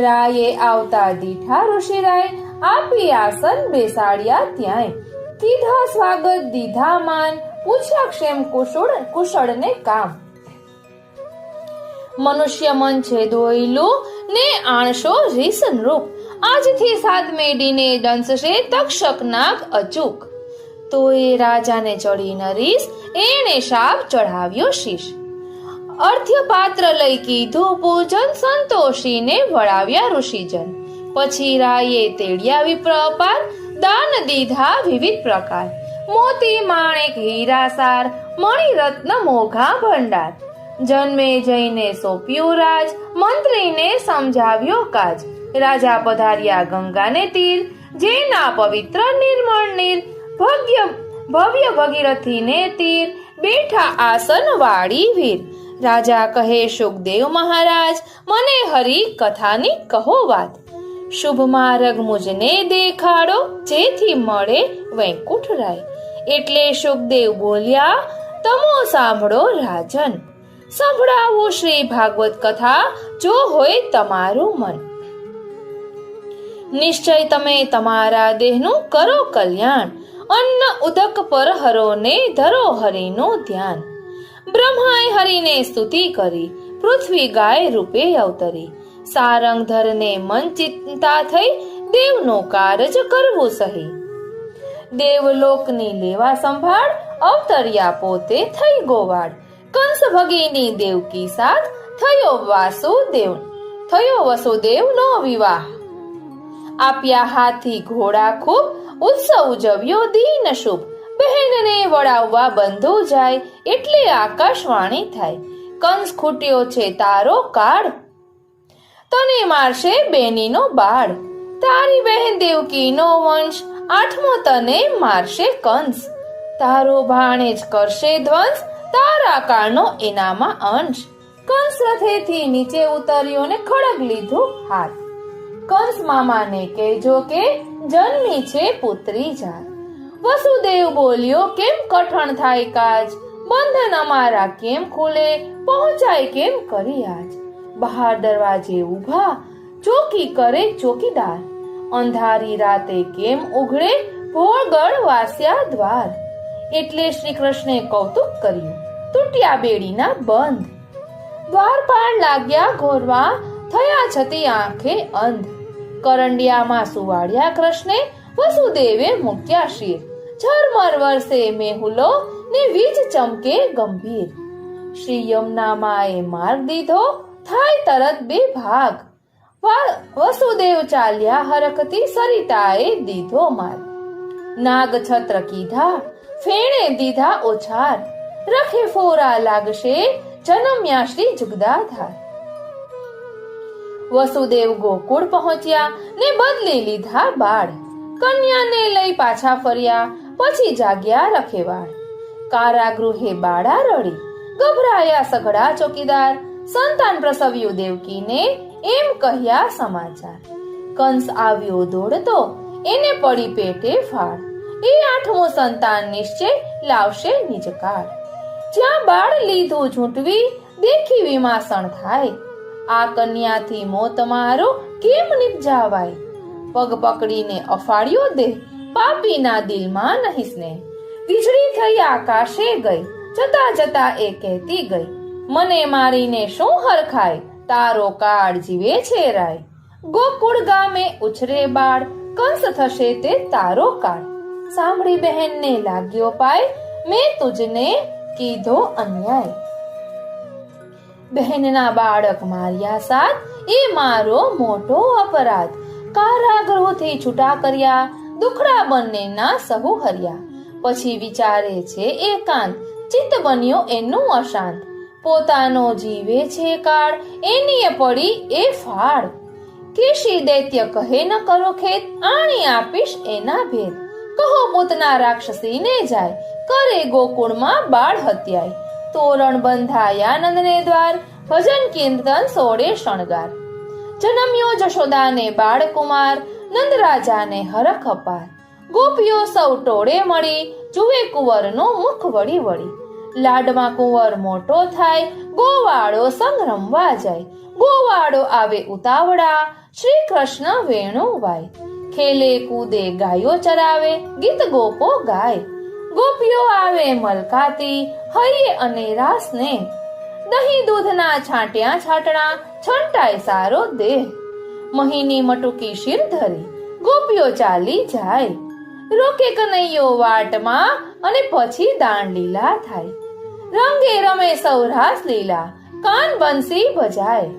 રાયે આવતા દીઠા ઋષિરાય, આપી આસન બેસાડ્યા ત્યાંય. કીધા સ્વાગત દીધા માન, પૂછ્યા ક્ષેમ કુશળ ને કામ. મનુષ્ય મન છે દોયલું, ને આણશો રીસ નૃપ. આજથી 7મે દિને દંશશે તક્ષક નાગ અચૂક. તો એ રાજાને ચડી નરીશ, એણે શાપ ચઢાવ્યો શીશ. અર્ધ્ય પાત્ર લઈ કીધું પૂજન, સંતોષીને વળાવ્યા ઋષિજન. પછી રાયે તેડ્યા વિપ્ર અપાર, દાન દીધા વિવિધ પ્રકાર. મોતી માણેક હીરા સાર, મણિ રત્ન મોઘા ભંડાર. જન્મે જઈને સોંપ્યું રાજ, મંત્રીને સમજાવ્યો કાજ. રાજા પધાર્યા ગંગાને તીર, જેના પવિત્ર નિર્મળ નીર. ભવ્ય ભગીરથીને તીર, બેઠા આસન વાળી વીર. રાજા કહે શુકદેવ મહારાજ, મને હરી કથાની કહો વાત. શુભ માર્ગ મુજને દેખાડો, જેથી મળે વૈકુંઠ રાય. એટલે શુકદેવ બોલ્યા, તમો સાંભળો રાજન. સંભળાવું શ્રી ભાગવત કથા, જો હોય તમારું મન. નિશ્ચય તમે તમારા દેહનું કરો કલ્યાણ. અન્ન ઉદક પર હરો ને ધરો હરિનું ધ્યાન. બ્રહ્માએ હરિને સ્તુતિ કરી, પૃથ્વી ગાય રૂપે અવતરી. સારંગધરને મન ચિંતા થઈ, દેવનું કારજ કરવું સહી. દેવલોકની લેવા સંભાળ, અવતર્યા પોતે થઈ ગોવાળ. કંસ ભગીની દેવકી સાથ, થયો વસુદેવનો વિવાહ. આપ્યા હાથી ઘોડા ખૂબ, ઉત્સવ ઉજવ્યો દીન શુભ. બહેનને વળાવવા બંધુ જાય, એટલે આકાશવાણી થાય. કંસ ખૂટ્યો છે તારો કાળ, તને મારશે બેનીનો બાળ. તારી બહેન દેવકીનો વંશ, 8મો તને મારશે કંસ. તારો ભાણેજ કરશે ધ્વંસ, તારા કાળનો એનામાં અંશ. કંસ રથેથી નીચે ઉતર્યો ને ખડગ લીધું હાથ. કંસ મામાને કહેજો કે જન્મી છે પુત્રી જાત. વસુદેવ બોલ્યો, કેમ કઠણ થાય કાજ. બંધન અમારા કેમ ખુલે, પહોંચાય કેમ કરી આજ. બહાર દરવાજે ઊભા, ચોકી કરે ચોકીદાર. અંધારી રાતે કેમ ઉઘડે, ભોળગઢ વાસ્યા દ્વાર. એટલે શ્રી કૃષ્ણે કૌતુક કર્યું, તૂટ્યા બેડીના બંધ. દ્વારપાળ લાગ્યા ઘોરવા, થયા છતી આંખે અંધ. કરંડિયામાં સુવાડ્યા કૃષ્ણે, વસુદેવે મૂક્યા શીર. ઝરમર વરસે મેહુલો, ને વીજ ચમકે ગંભીર. શ્રી યમુના માએ માર્ગ દીધો, થાય તરત બે ભાગ. વસુદેવ ચાલ્યા હરખતી, સરિતાએ દીધો માર્ગ. નાગ છત્ર કીધા, ફેણે દીધા ઓછાર. રખે ફોરા લાગશે, જન્મ્યા શ્રી જુગદાધાર. વસુદેવ ગોકુળ પહોંચ્યા, ને બદલી લીધા બાળ. કન્યાને લઈ પાછા ફર્યા, પછી જાગ્યા રખેવાળ. કારાગૃહે બાળા રડી, ગભરાયા સઘળા ચોકીદાર. સંતાન પ્રસવ્યું દેવકીને, એમ કહ્યા સમાચાર. કંસ આવ્યો દોડતો, એને પડી પેટે ફાળ. એ 8મું સંતાન નિશ્ચય લાવશે નિજકાળ. જ્યાં બાળ લીધું ઝૂંટવી, દેખી વિમાસણ થાય. આ કન્યાથી મોત મારો કેમ નિપજાવાય. પગ પકડીને અફાળ્યો દેહ, પાપીના દિલમાં નહીં સ્નેહ. વીજળી થઈ આકાશે ગઈ, જતા જતા એ કહેતી ગઈ, મને મારીને શું હરખાય, તારો કાળ જીવે છે રાય. ગોકુળ ગામે ઉછરે બાળ, કંસ થશે તે તારો કાળ. સાંભળી બહેનને લાગ્યો પાય, મેં તુજને કીધો અન્યાય. બહેનના બાળક માર્યા સાથ, એ મારો મોટો અપરાધ. કારાગૃહથી છૂટા કર્યા, દુખડા બંનેના સહુ હર્યા. પછી વિચારે છે એકાંત, ચિત્ત બન્યો એનું અશાંત. પોતાનો જીવે છે કાળ, એનીએ પડી એ ફાળ. કેશી દૈત્ય કહે ન કરો ખેત, આણી આપીશ એના ભેદ. કહો પૂતના રાક્ષસીને જાય, કરે ગોકુળમાં બાળ હત્યાય, તોરણ બંધાયા નંદને દ્વાર, ભજન કીર્તન સોળે શણગાર. જન્મ્યો જશોદાને બાળકુમાર, નંદ રાજાને હરખ અપાર. ગોપીઓ સૌ ટોળે મળી, જુએ કુંવરનો મુખ વળી વળી. લાડમાં કુંવર મોટો થાય, ગોવાળો સંગ રમવા જાય. ગોવાળો આવે ઉતાવળા, શ્રી કૃષ્ણ વેણુ વાય. ખેલે કૂદે ગાયો ચરાવે, ગીત ગોપો ગાય. ગોપીઓ આવે મલકાતી, હૈયે અને રાસને. દહીં દૂધના છાંટ્યા છાંટણા, છંટાય સારો દેહ. મહીની મટુકી શિર ધરી, ગોપીઓ ચાલી જાય. રોકે કનૈયો વાટમાં, અને પછી દાંડ લીલા થાય. રંગે રમે સૌ રાસ લીલા, કાન બંસી ભજાય.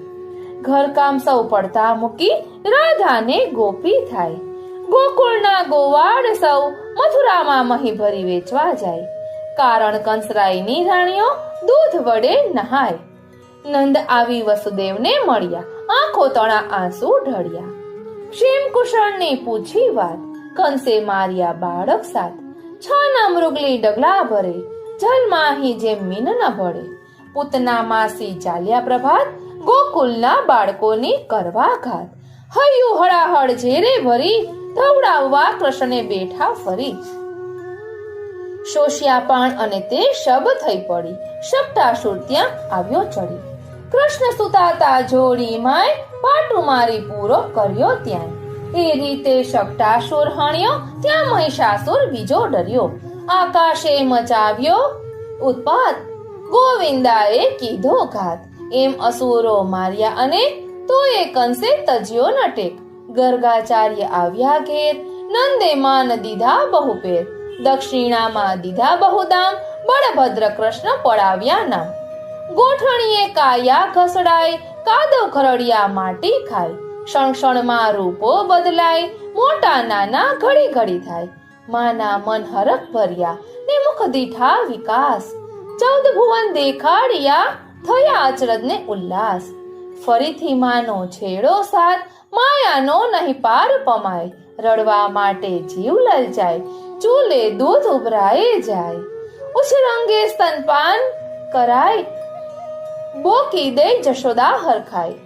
ઘરકામ સૌ પડતા મૂકી, રાધાને ગોપી થાય. ગોકુળના ગોવાળ સૌ, મથુરામાં મહી ભરી વેચવા જાય. કારણ કંસરાયની રાણીઓ, દૂધ વડે નહાય. નંદ આવી વસુદેવને મળ્યા, આંખો તણા આંસુ ઢળ્યા. ક્ષેમ કુશળની પૂછી વાત, કંસે માર્યા બાળક સાથ. છાના મૃગલી ડગલા ભરે, જલમાહી જેમ મીન ન ભળે. પૂતના માસી ચાલ્યા પ્રભાત, ગોકુલના બાળકોની કરવા ઘાત. હૈયું હળાહળ ઝેરે ભરી, ધવડાવવા કૃષ્ણે બેઠા ફરી. શોષ્યા પાણ અને તે શબ થઈ પડી, શબ્દાસુર ત્યાં આવ્યો ચડી. કૃષ્ણ સુતાતા જોડી માય, પાટું મારી પૂરો કર્યો ત્યાં. એ રીતે શબ્દાસુર હણ્યો, ત્યાં મહિષાસુર બીજો ડર્યો. આકાશે મચાવ્યો ઉત્પાત, ગોવિંદાએ કીધો ઘાત. એમ અસુરો માર્યા અને તોય કંસે તજ્યો ન ટેક. ગર્ગાચાર્ય આવ્યા ઘેર, નંદે માન દીધા બહુ પેર. દક્ષિણામાં દીધા બહુ દામ, બળભદ્ર કૃષ્ણ પડાવ્યા નામ. ગોઠણીએ કાયા ઘસડાય, કાદવ ખરડિયા માટી ખાય. ક્ષણ રૂપો બદલાય, મોટા નાના ઘડી ઘડી થાય. માના મન હરખ ભર્યા, ને મુખ દીઠા વિકાસ. 14 ભુવન દેખાડ્યા, થયા અચરજને ઉલ્લાસ. ફરીથી માનો છેડો સાથ, માયાનો નહીં પાર પમાય. રડવા માટે જીવ લલચાય, ચૂલે દૂધ ઉભરાય જાય. ઉછરંગે સ્તનપાન કરાય, બોકી દે જશોદા હરખાય.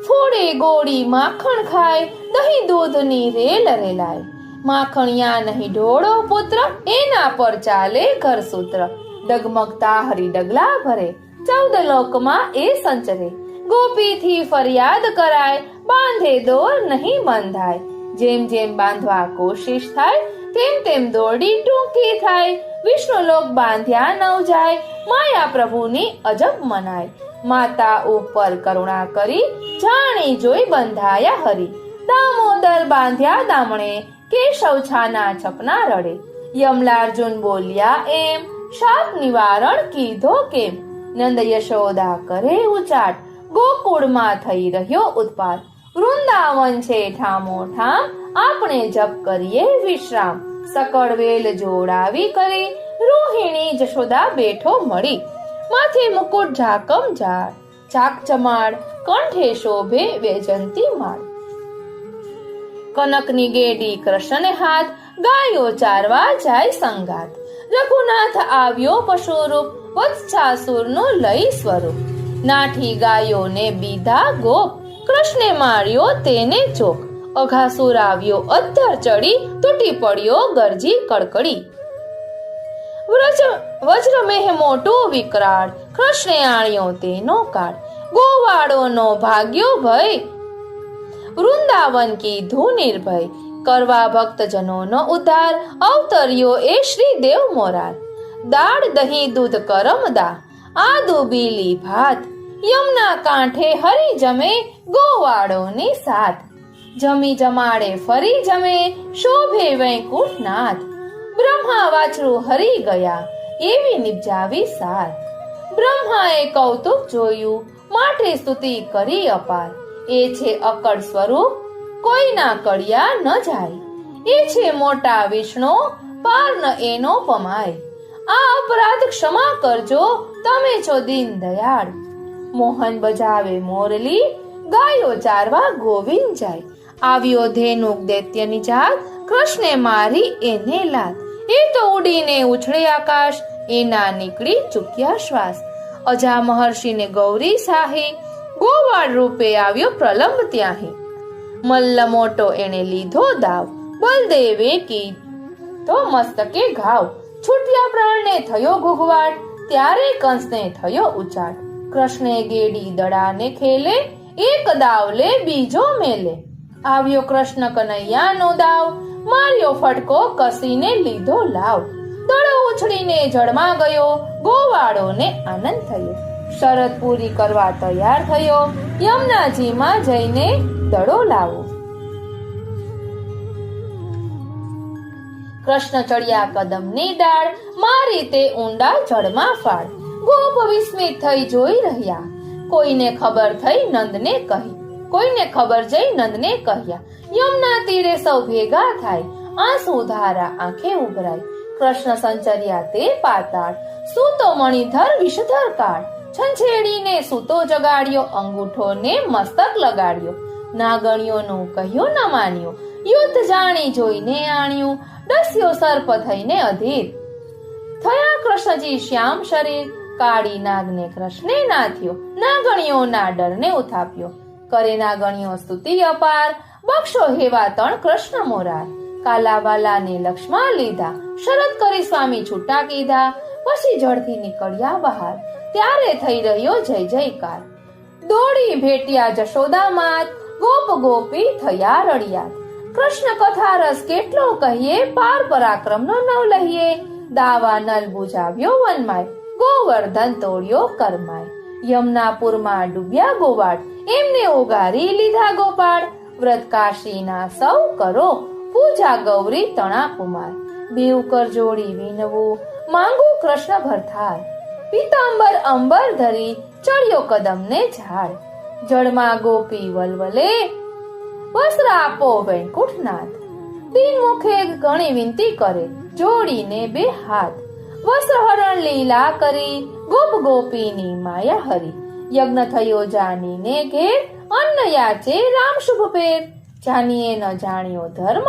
ફોડે ગોળી માખણ ખાય, દહીં દૂધની રેલ રેલાય. માખણિયા નહીં ઢોળો પુત્ર, એના પર ચાલે ઘર સૂત્ર. ડગમગતા હરી ડગલા ભરે, 14 લોકમાં એ સંચરે. ગોપીથી ફરિયાદ કરાય, બાંધે દોર નહીં બંધાય. જેમ જેમ બાંધવા કોશિશ થાય, તેમ તેમ દોરડી ટૂંકી થાય. વિષ્ણુલોક બાંધ્યા નવ જાય, માયા પ્રભુની અજબ મનાય. માતા ઉપર કરુણા કરી, જાણી જોઈ બંધાયા હરી. દામોદર બાંધ્યા દામણે, કેશવ છાના છપના રડે. યમલાર્જુન બોલ્યા એમ, શાપ નિવારણ કીધો કેમ. નંદ યશોદા કરે ઉચાટ, ગોકુળમાં થઈ રહ્યો ઉત્પાત. વૃંદાવન છે ઠામો ઠામ, આપણે જપ કરીએ વિશ્રામ. સકળ વેલ જોડાવી કરી, રોહિણી જશોદા બેઠો મળી. માથે મુકુટ ઝાકમ ઝાડ, ઝાક ચમાડ, કંઠે શોભે વૈજંતી માળ. કનકની ગેડી કૃષ્ણને હાથ, ગાયો ચારવા જાય સંગાત. રઘુનાથ આવ્યો પશુરૂપ, વત્સાસુરનું લઈ સ્વરૂપ. નાઠી ગાયોને બીધા ગોપ, કૃષ્ણે માર્યો તેને ચોક. અઘાસુર આવ્યો અધ્ધર ચડી, તૂટી પડ્યો ગરજી કડકડી. વજ્રમેહ મોટો વિકરાળ, કૃષ્ણે આણ્યો તેનો કાળ. ગોવાળોનો ભાગ્યો ભય, વૃંદાવન કીધું નિર્ભય. કરવા ભક્તજનોનો ઉદ્ધાર, અવતર્યો એ શ્રી દેવ મોરાર. દાળ દહીં દૂધ કરમદા, આદુ બીલી ભાત. યમુના કાંઠે હરી જમે, ગોવાળોની સાથ. જમી જમાડે ફરી જમે, શોભે વૈકુંઠનાથ. બ્રહ્મા વાછરું હરી ગયા, એવી નિપજાવી સાથ. બ્રહ્માએ કૌતુક જોયું, માટે સ્તુતિ કરી અપાર. એ છે અકળ સ્વરૂપ, કોઈના કળિયા ન જાય. એ છે મોટા વિષ્ણુ, પાર ન એનો પમાય. આ અપરાધ ક્ષમા કરજો, તમે છો દીન દયાળ. મોહન બજાવે મોરલી, ગાયો ચારવા ગોવિંદ જાય. આવ્યો ધેનુક દૈત્યની જાત, કૃષ્ણે મારી એને લાત. એ તો ઉડીને ઉછળે આકાશ, એના નીકળી ચૂક્યા શ્વાસ. અજા મહર્ષિને ગૌરી સાહી, ગોવાળ રૂપે આવ્યો પ્રલંબ ત્યાહી. મલ્લ મોટો એને લીધો દાવ, બલદેવે કીધો મસ્તકે ઘાવ. છૂટ્યા પ્રાણને થયો ઘૂઘવાટ, ત્યારે કંસને થયો ઉચાટ. કૃષ્ણે ગેડી દડાને ખેલે, એક દાવ લે બીજો મેલે. આવ્યો કૃષ્ણ કનૈયાનો દાવ, માર્યો ફટકો કસીને લીધો લાવ. દડો ઉછળીને જળમાં ગયો, ગોવાળોને આનંદ થયો. શરત પૂરી કરવા તૈયાર થયો, યમુનાજીમાં જઈને દડો લાવો. કૃષ્ણ ચડ્યા કદમની ડાળ, મારી તે ઊંડા જળમાં ફાળ. ગોપ વિસ્મિત થઈ જોઈ રહ્યા, કોઈને ખબર થઈ નંદને કહી. કોઈને ખબર જઈ નંદને કહ્યા. યમુના તીરે સૌ ભેગા થાય, આંસુ ધારા આંખે ઉભરાય. કૃષ્ણ સંચર્યા તે પાતાળ, સૂતો મણિધર વિષધર કાળ. છંછેડીને સૂતો જગાડ્યો, અંગૂઠોને મસ્તક લગાડ્યો. નાગણીઓનું કહ્યું ન માન્યું, યુદ્ધ જાણી જોઈને આણ્યું. ડસ્યો સર્પ થઈને અધીર, થયા કૃષ્ણજી શ્યામ શરીર. કાળી નાગને કૃષ્ણે નાથ્યો, નાગણીઓના ડરને ઉથાપ્યો. કરે નાગણીઓ સ્તુતિ અપાર, બક્ષો હેવા તણ કૃષ્ણ મોરાર. કાલાવાલાને લક્ષ્મણ લીધા, શરત કરી સ્વામી છૂટા કીધા. પછી જળથી નીકળ્યા બહાર, ત્યારે થઈ રહ્યો જય જયકાર. દોડી ભેટ્યા જશોદા માત, ગોપ ગોપી થયા રળિયાત. કૃષ્ણ કથા રસ કેટલો કહીએ, પાર પરાક્રમનો નવ લહીએ. દાવા નલ બુજાવ્યો વનમાય, ગોવર્ધન તોડ્યો કરમાય. યમુનાપુરમાં ડૂબ્યા ગોવાળ, એમને ઓગારી લીધા ગોપાળ. વ્રત કાશીના સૌ કરો, પૂજા ગૌરી તણા કુમાર. બેઉ કર જોડી વિનવું, માંગુ કૃષ્ણ ભરથાર. પીતાંબર અંબર ધરી, ચડ્યો કદમને ઝાડ. જળમાં ગોપી વલવલે, વસ્ત્ર આપો વૈકુંઠનાથ. દિન મુખે ઘણી વિનતી કરે, જોડીને બે હાથ. વસ્ત્ર હરણ લીલા કરી, ગોપ ગોપીની માયા હરી. યજ્ઞ થયો જાનીને ઘેર, અન્ન યાચે રામ શુભ પેર. જાનીએ ન જાણ્યો ધર્મ,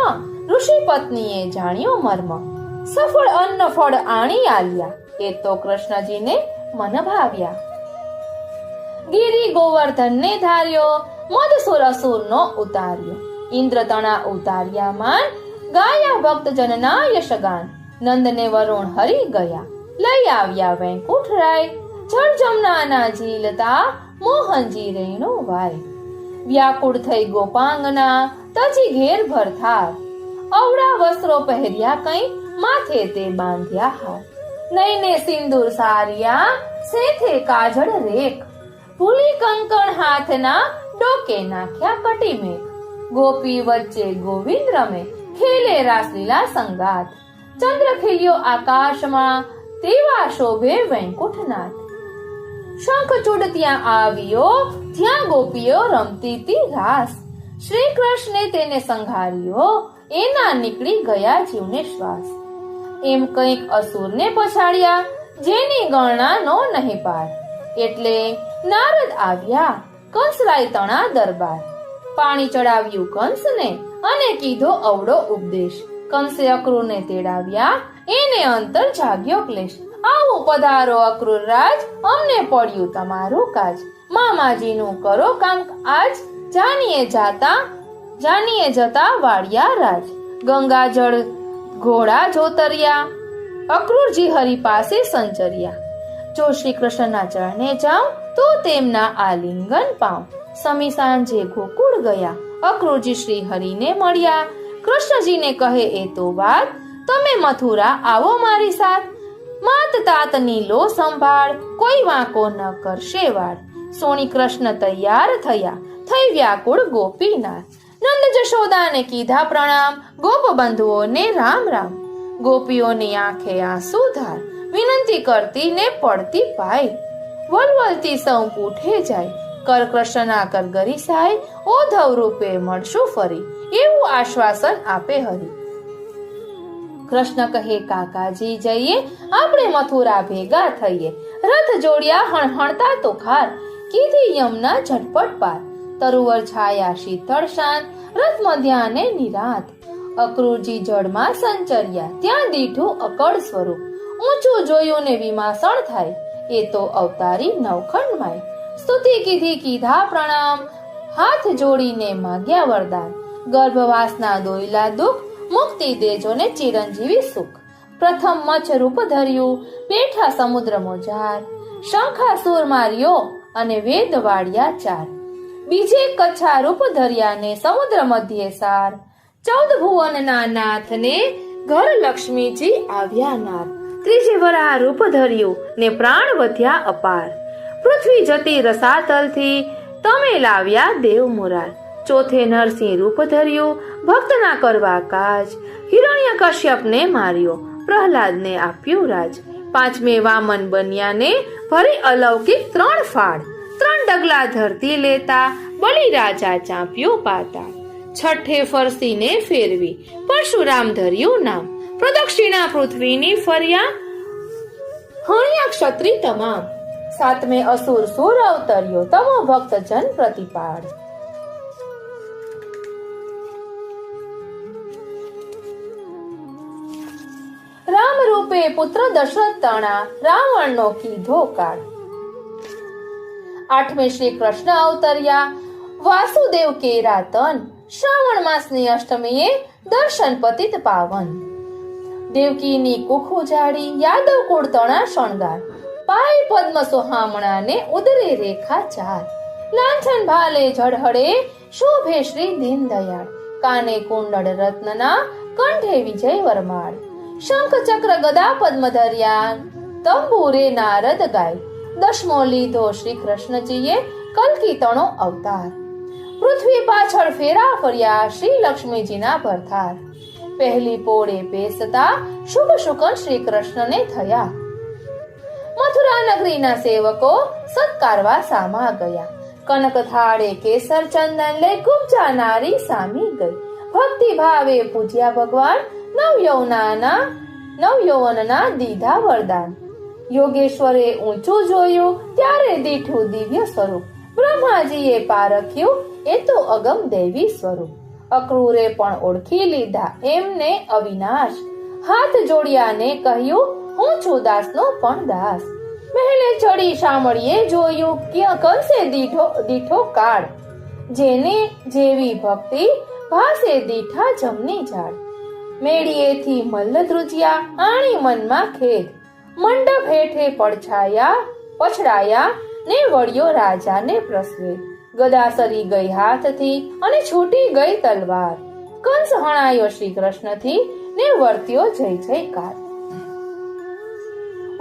ઋષિ પત્નીએ જાણ્યો મર્મ. સફળ અન્ન ફળ આણી આલ્યા, એ તો કૃષ્ણજીને મન ભાવ્યા. ગિરી ગોવર્ધનને ધાર્યો, મદસુર અસુરનો ઉતાર્યો. ઇન્દ્ર તણા ઉતાર્યા માન, ગાયા ભક્ત જનના યશગાન. નંદને વરુણ હરી ગયા, લઈ આવ્યા વૈકુંઠ રાય. જળ જમનાના ઝીલતા, મોહનજી રેણુ વાય. વ્યાકુળ થઈ ગોપાંગના, તજી ઘેર ભરથાર. અવળા વસ્ત્રો પહેર્યા કઈ, માથે તે બાંધ્યા હાર. નયને સિંદૂર સારિયા, સેથે કાજળ રેખ. ભૂલી કંકણ હાથના, ડોકે નાખ્યા કટીમેઘ. ગોપી વચ્ચે ગોવિંદ રમે, ખેલે રાસલીલા સંગાત. ચંદ્ર ખીલ્યો આકાશમાં, તેવા શોભે વૈકુંઠનાથ. શંખચૂડ ત્યાં આવ્યો, જ્યાં ગોપીઓ રમતી તી રાસ. શ્રી કૃષ્ણે તેને સંઘાર્યો, એના નીકળી ગયા જીવને શ્વાસ. એમ કંઈક અસુરને પછાડ્યા, જેની ગણના નો નહીં પાર. એટલે નારદ આવ્યા, કંસરાય તણા દરબાર. પાણી ચડાવ્યું કંસને, અને કીધો અવળો ઉપદેશ. કંસે અક્રૂરને તેડાવ્યા, એને અંતર જાગ્યો ક્લેશ. આવો પધારો અક્રૂર રાજ, અમને પડ્યું તમારું કાજ. મામાજીનું કરો કામ આજ, જાનીએ જતા વાળ્યા રાજ. ગંગાજળ ઘોડા જોતર્યા, અક્રૂરજી હરિ પાસે સંચર્યા. જો શ્રી કૃષ્ણના ચરણે જાઉં, તો તેમના આલિંગન પાઉં. સમી સાંજે ગોકુળ ગયા, અક્રૂરજી શ્રી હરિને મળ્યા. કૃષ્ણજીને કહે એ તો વાત, તમે મથુરા આવો મારી સાથ. માત તાતની લો સંભાળ, કોઈ વાંકો ન કરશે વાળ. સોણી કૃષ્ણ તૈયાર થયા, થઈ વ્યાકુળ ગોપીનાથ. નંદ જશોદાને કીધા પ્રણામ, ગોપ બંધુઓને રામ રામ. ગોપીઓની આંખે આંસુ ધાર, વિનંતી કરતી ને પડતી પાય. વલવલતી સૌ પૂઠે જાય, કર કૃષ્ણના કર ગરિસાય. ઓધવ રૂપે મળશું ફરી, એવું આશ્વાસન આપે હરી. કૃષ્ણ કહે કાકાજી જઈએ, આપણે મથુરા ભેગા થઈએ. રથ જોડ્યા હણહણતા તો ખાર, કીધી યમુના ઝટપટ પાર. તરુવર છાયા શીતળ શાંત, રથ મધ્યાને નિરાત. અક્રૂરજી જળમાં સંચર્યા, ત્યાં દીઠું અકળ સ્વરૂપ. ઊંચું જોયું ને વિમાસણ થાય, એ તો અવતારી નવખંડમાય. સ્તુતિ કીધી કીધા પ્રણામ, હાથ જોડીને માગ્યા વરદાન. ગર્ભવાસના દોયલા દુઃખ, મુક્તિ દેજો ને ચિરંજીવી સુખ. પ્રથમ મચ્છ રૂપ ધર્યું, બેઠા સમુદ્ર મોજાર. શંખાસુર માર્યો અને વેદ વાળ્યા ચાર. બીજે કચ્છા રૂપ ધર્યા ને સમુદ્ર મધ્યે સાર. 14 ભુવનના નાથને ઘર લક્ષ્મીજી આવ્યા નાર. ત્રીજે વરાહ રૂપ ધર્યું ને પ્રાણ વધ્યા અપાર. પૃથ્વી જતી રસાતલથી તમે લાવ્યા દેવ મુરાર. ચોથે નરસિંહ રૂપ ધર્યું, ભક્તના કરવા કાજ. હિરણ્ય કશ્યપને માર્યો, પ્રહલાદને આપ્યું રાજ. પાંચમે વામન બન્યા ને ભરી અલૌકિક 3 ફાળ. 3 ડગલા ધરતી લેતા બલિ રાજા ચાંપ્યો પાતા. છઠ્ઠે ફરસીને ફેરવી પરશુરામ ધર્યું નામ. પ્રદક્ષિણા પૃથ્વીની ફર્યા હણ્યા ક્ષત્રિ તમામ. સાતમે અસુર સુર અવતર્યો, તમો ભક્ત જન પ્રતિપાળ. રામ રૂપે પુત્ર દશરથ તણા, રાવણનો કીધો કાળ. આઠમે શ્રી કૃષ્ણ અવતર્યા, વાસુદેવ કેરા તન. શ્રાવણ માસની અષ્ટમીએ દર્શન પતિત પાવન. દેવકીની કુખ ઉજાડી, યાદવ કુળ તણા શણગાર. પાય પદ્મ સોહામણા ને ઉદરે રેખા ચાર. લાંછન ભાલે ઝળહળે શોભે શ્રી દીનદયાળ. કાને કુંડળ રત્નના, કંઠે વિજય વરમાળ. શંખ ચક્ર ગદા પદ્મ ધર્યા, તંબુરે નારદ ગાય. દશમો લીધો શ્રી કૃષ્ણજીએ, કલ્કી તણો અવતાર. પૃથ્વી પાછળ ફેરા ફર્યા, શ્રી લક્ષ્મીજીના ભરથાર. પહેલી પોળે બેસતા શુભ શુકન શ્રી કૃષ્ણને થયા. મથુરા નગરીના સેવકો સત્કારવા સામા ગયા. કનક થાળે કેસર ચંદન લઈ કુબજા નારી સામી ગઈ. ભક્તિ ભાવે પૂજ્યા ભગવાન, નવયૌવનના દીધા વરદાન. યોગેશ્વરે ઊંચું જોયું, ત્યારે દીઠું દિવ્ય સ્વરૂપ. બ્રહ્માજીએ પારખ્યું, એ તો અગમ દૈવી સ્વરૂપ. અક્રૂરે પણ ઓળખી લીધા, એમને અવિનાશ. હાથ જોડ્યા ને કહ્યું, હું છું દાસનો પણ દાસ. મહેલે ચડી શામળીએ જોયું, કે કંસે દીઠો કાળ. જેને જેવી ભક્તિ, ભાસે દીઠા જમની ઝાડ. મેળીએથી મલ્લ ધ્રુજ્યા, આણી મનમાં ખેદ. મંડપ હેઠે પછડાયા ને વળ્યો રાજાને પ્રસ્વેદ. ગદા સરી ગઈ હાથથી અને છૂટી ગઈ તલવાર. કંસ હણાયો શ્રી કૃષ્ણથી ને વર્ત્યો જય જયકાર.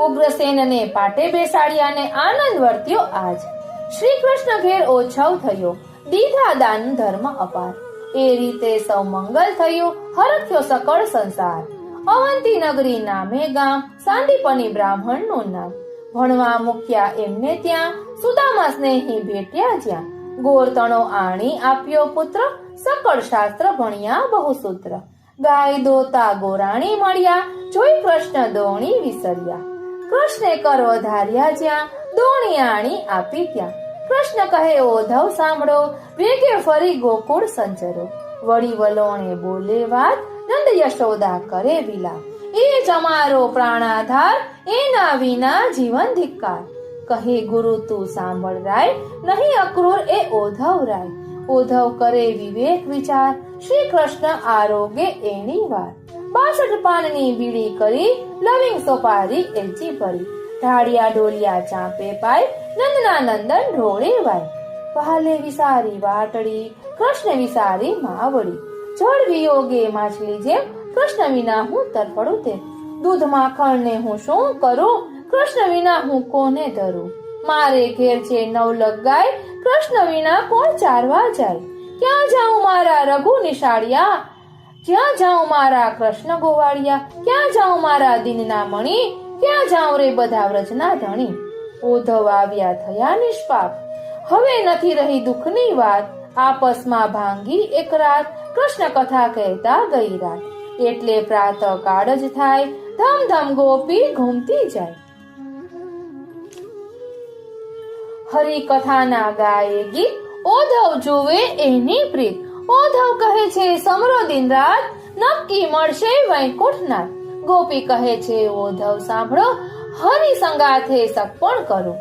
ઉગ્રસેનને પાટે બેસાડ્યા ને આનંદ વર્ત્યો આજ. શ્રી કૃષ્ણ ઘેર ઓછવ થયો, દીધા દાન ધર્મ અપાર. એ રીતે સૌ મંગલ થયું, હરખ્યો સકળ સંસાર. અવંતી નગરી નામે ગામ, સાંદીપની બ્રાહ્મણનું નામ. ભણવા મૂક્યા એમને ત્યાં, સુદામા સ્નેહી ભેટ્યા જ્યાં. ગોરતણો આણી આપ્યો પુત્ર, સકળ શાસ્ત્ર ભણ્યા બહુસૂત્ર. ગાય દોતા ગોરાણી મળ્યા, જોઈ કૃષ્ણ દોણી વિસર્યા. કૃષ્ણે કર વધાર્યા જ્યાં, દોણી આણી આપી ત્યાં. કૃષ્ણ કહે ઓધવ સાંભળો, વેગે ફરી ગોકુળ સંચરો. વળી વલોણે બોલે વાત, નંદ યશોદા કરે વિલાપ. એ જ અમારો પ્રાણાધાર, એના વિના જીવન ધિક્કાર. કહે ગુરુ તું સાંભળ રાય, નહીં અક્રૂર એ ઓધવ રાય. ઓધવ કરે વિવેક વિચાર, શ્રી કૃષ્ણ આરોગે એની વાર. 62 પાનની બીડી કરી, લવિંગ સોપારી એલચી પરી. ઢાળિયા ઢોલિયા ચાંપે પાય, નંદના નંદન ઢોળે વાય. પહાલે વિસારી વાટડી, કૃષ્ણ વિસારી માવડી. જળ વિયોગે માછલી જેમ, કૃષ્ણ વિના હું તરફડું તેમ. દૂધ માખણ ને હું શું કરું, કૃષ્ણ વિના હું કોને ધરું. મારે ઘેર છે 9 ગાય, કૃષ્ણ વિના કોણ ચારવા જાય. ક્યાં જાઉં મારા રઘુ નિશાળિયા, ક્યાં જાઉં મારા કૃષ્ણ ગોવાળિયા. ક્યાં જાઉં મારા દિનના મણી, ક્યાં જાઉં રે બધા વ્રજના ધણી. ઉદ્ધવ આવ્યા થયા નિષ્પાપ, હવે નથી રહી દુઃખની વાત. આપસમાં ભાંગી એક રાત, કૃષ્ણ કથા કહેતા ગઈ રાત. એટલે પ્રાતઃ કાળ જ થાય, ધમ ધમ ગોપી ઘૂમતી જાય. હરિ કથાના ગાયે ગીત, ઓધવ જુએ એની પ્રીત. ઉદ્ધવ કહે છે સમરો દિન રાત, નક્કી મળશે વૈકુંઠનાથ. ગોપી કહે છે ઉદ્ધવ સાંભળો, હરિ સંગાથે સગપણ કરો.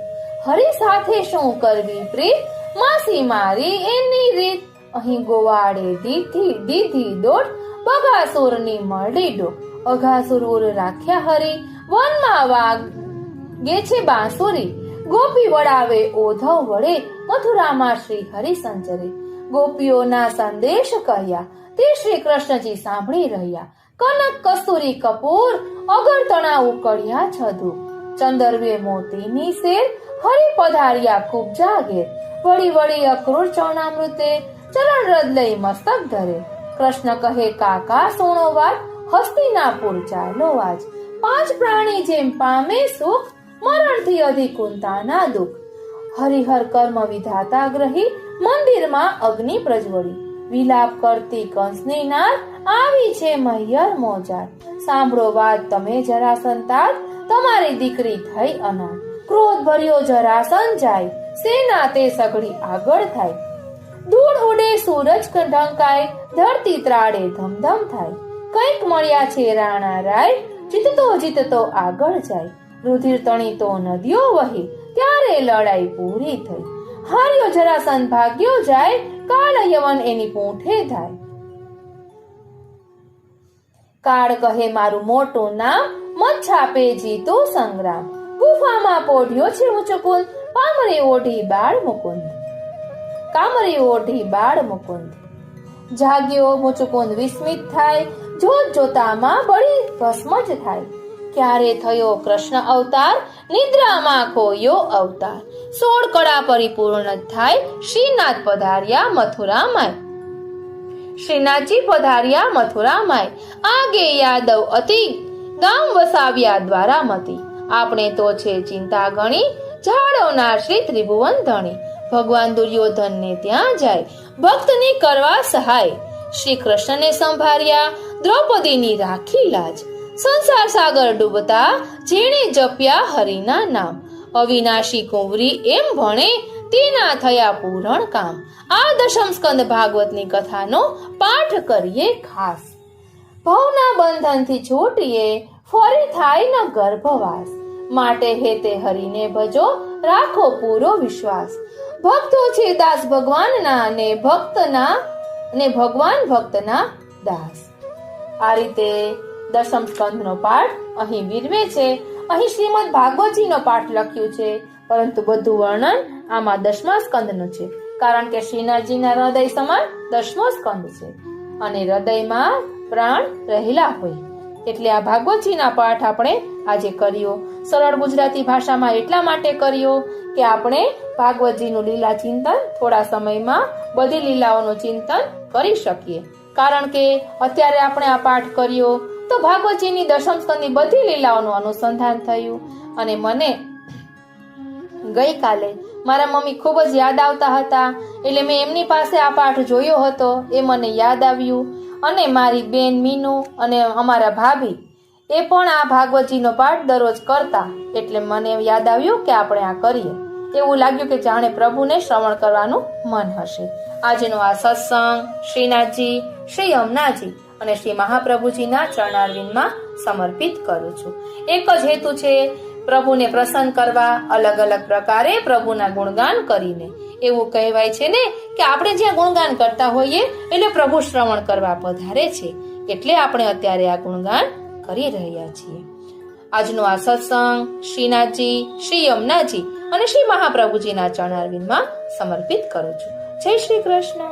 હરિ સાથે શું કરવી પ્રીત, માસી મારી એની રીત. અહીં ગોવાળે દીધી દોટ, બગાસુરની મરડી ડો. અઘાસુર ઉર રાખ્યા હરિ, વનમાં વાગે છે બાંસુરી. ગોપી વડાવે ઉદ્ધવ વડે, મથુરામાં શ્રી હરિ સંચરે. ગોપીઓના સંદેશ કહ્યા, તે શ્રી કૃષ્ણજી સાંભળી રહ્યા. કનક કસ્તુરી કપૂર, અગરતણા ઉકળ્યા છધુ. ચંદરવે મોતીની શેર, હરિ પધાર્યા ખૂબ જાગેર. વળી વળી અક્રૂર ચરણામૃતે, ચરણ રદ લઈ મસ્તક ધરે. કૃષ્ણ કહે કાકા સુણો વાત, હસ્તિનાપુર ચાલો આજ. 5 પ્રાણી જેમ પામે સુખ, મરણથી અધિક ઉંતાના દુઃખ. હરિહર કર્મ વિધાતા ગ્રહી, મંદિરમાં અગ્નિ પ્રજ્વળી. વિલાપ કરતી કંસની નાર, આવી છે મૈયર મોજાર. સાંભળો વાત તમે જરાસંતાર, તમારી દીકરી થઈ અનાથ. ક્રોધ ભર્યો જરાસન જાય, સેના તે સઘળી આગળ થાય. ધૂળ ઉડે સૂરજ ઢંકાય, ધરતી ત્રાડે ધમધમ થાય. કંઈક મળ્યા છે રાણા રાય, જીતતો આગળ જાય. રુધિર તણી તો નદીઓ વહી, ત્યારે લડાઈ પૂરી થઈ. હાર્યો જરાસન ભાગ્યો જાય, કાળ યવન એની પૂંઠે થાય. કાળ કહે મારું મોટું નામ, મચ્છાપે જીતો સંગ્રામ. ગુફામાં પોઢ્યો છે મુચુકુંદ, કામરે ઓઢી બાળ મુકુંદ. જાગ્યો મુચુકુંદ વિસ્મિત થાય, જોત જોતામાં બળી ભસ્મ જ થાય. ક્યારે થયો કૃષ્ણ અવતાર, નિદ્રામાં ખોયો અવતાર. 16 કળા પરિપૂર્ણ થાય, શ્રીનાથ પધાર્યા મથુરામાં. શ્રીનાથજી પધાર્યા મથુરામાં. આગે યાદવ અતિ, ગામ વસાવ્યા દ્વારામતી. આપણે તો છે ચિંતા ગણી, જાળવનાર શ્રી ત્રિભુવન ધણી. ભગવાન દુર્યોધનને ત્યાં જાય, ભક્તની કરવા સહાય. શ્રી કૃષ્ણને સંભાળ્યા, દ્રૌપદીની રાખી લાજ. સંસાર સાગર ડૂબતા, જેણે જપ્યા હરિના નામ. અવિનાશી કુંવરી એમ ભણે, તેના થયા પૂરણ કામ. આ દશમ સ્કંદ ભાગવતની કથાનો પાઠ કરીએ ખાસ. ભવના બંધનથી છૂટીએ, ફરી થાય ન ગર્ભવાસ. માટે હેતે હરિને ભજો, રાખો પૂરો વિશ્વાસ. ભક્તો છે દાસ ભગવાનના, ને ભગવાન ભક્તના દાસ. આ રીતે દશમ સ્કંદનો પાઠ અહીં વિરવે છે. અહીં શ્રીમદ ભાગવતજીનો પાઠ લખ્યું છે, પરંતુ બધું વર્ણન આમાં 10મા સ્કંદનું છે. કારણ કે શ્રીનાથજીના હૃદય સમાન 10મો સ્કંદ છે અને હૃદયમાં પ્રાણ રહેલા હોય. એટલે આ ભાગવતજીના પાઠ આપણે આજે કર્યો. સરળ ગુજરાતી ભાષામાં એટલા માટે કર્યો કે આપણે ભાગવતજીનું લીલા ચિંતન થોડા સમયમાં બધી લીલાઓનું ચિંતન કરી શકીએ. કારણ કે અત્યારે આપણે આ પાઠ કર્યો તો ભાગવતજીની દશમ સ્કંદની બધી લીલાઓનું અનુસંધાન થયું. અને મને ગઈકાલે મારા મમ્મી ખૂબ જ યાદ આવતા હતા, એટલે મેં એમની પાસે આ પાઠ જોયો હતો, એ મને યાદ આવ્યું. અને મારી બેન મીનુ અને અમારા ભાભી એ પણ આ ભાગવતજીનો પાઠ દરરોજ કરતા, એટલે મને યાદ આવ્યું કે આપણે આ કરીએ. એવું લાગ્યું કે જાણે પ્રભુને શ્રવણ કરવાનું મન હશે. આજનો આ સત્સંગ શ્રીનાથજી, શ્રી યમુનાજી અને શ્રી મહાપ્રભુજીના ચરણારવિંદમાં સમર્પિત કરું છું. એક જ હેતુ છે, પ્રભુને પ્રસન્ન કરવા, અલગ અલગ પ્રકારે પ્રભુના ગુણગાન કરીને. એવું કહેવાય છે ને કે આપણે જ્યાં ગુણગાન કરતા હોઈએ એટલે પ્રભુ શ્રવણ કરવા પધારે છે, એટલે આપણે અત્યારે આ ગુણગાન કરી રહ્યા છીએ. આજનો આ સત્સંગ શ્રીનાથજી, શ્રી યમુનાજી અને શ્રી મહાપ્રભુજીના ચરણારવિંદમાં સમર્પિત કરું છું. જય શ્રી કૃષ્ણ.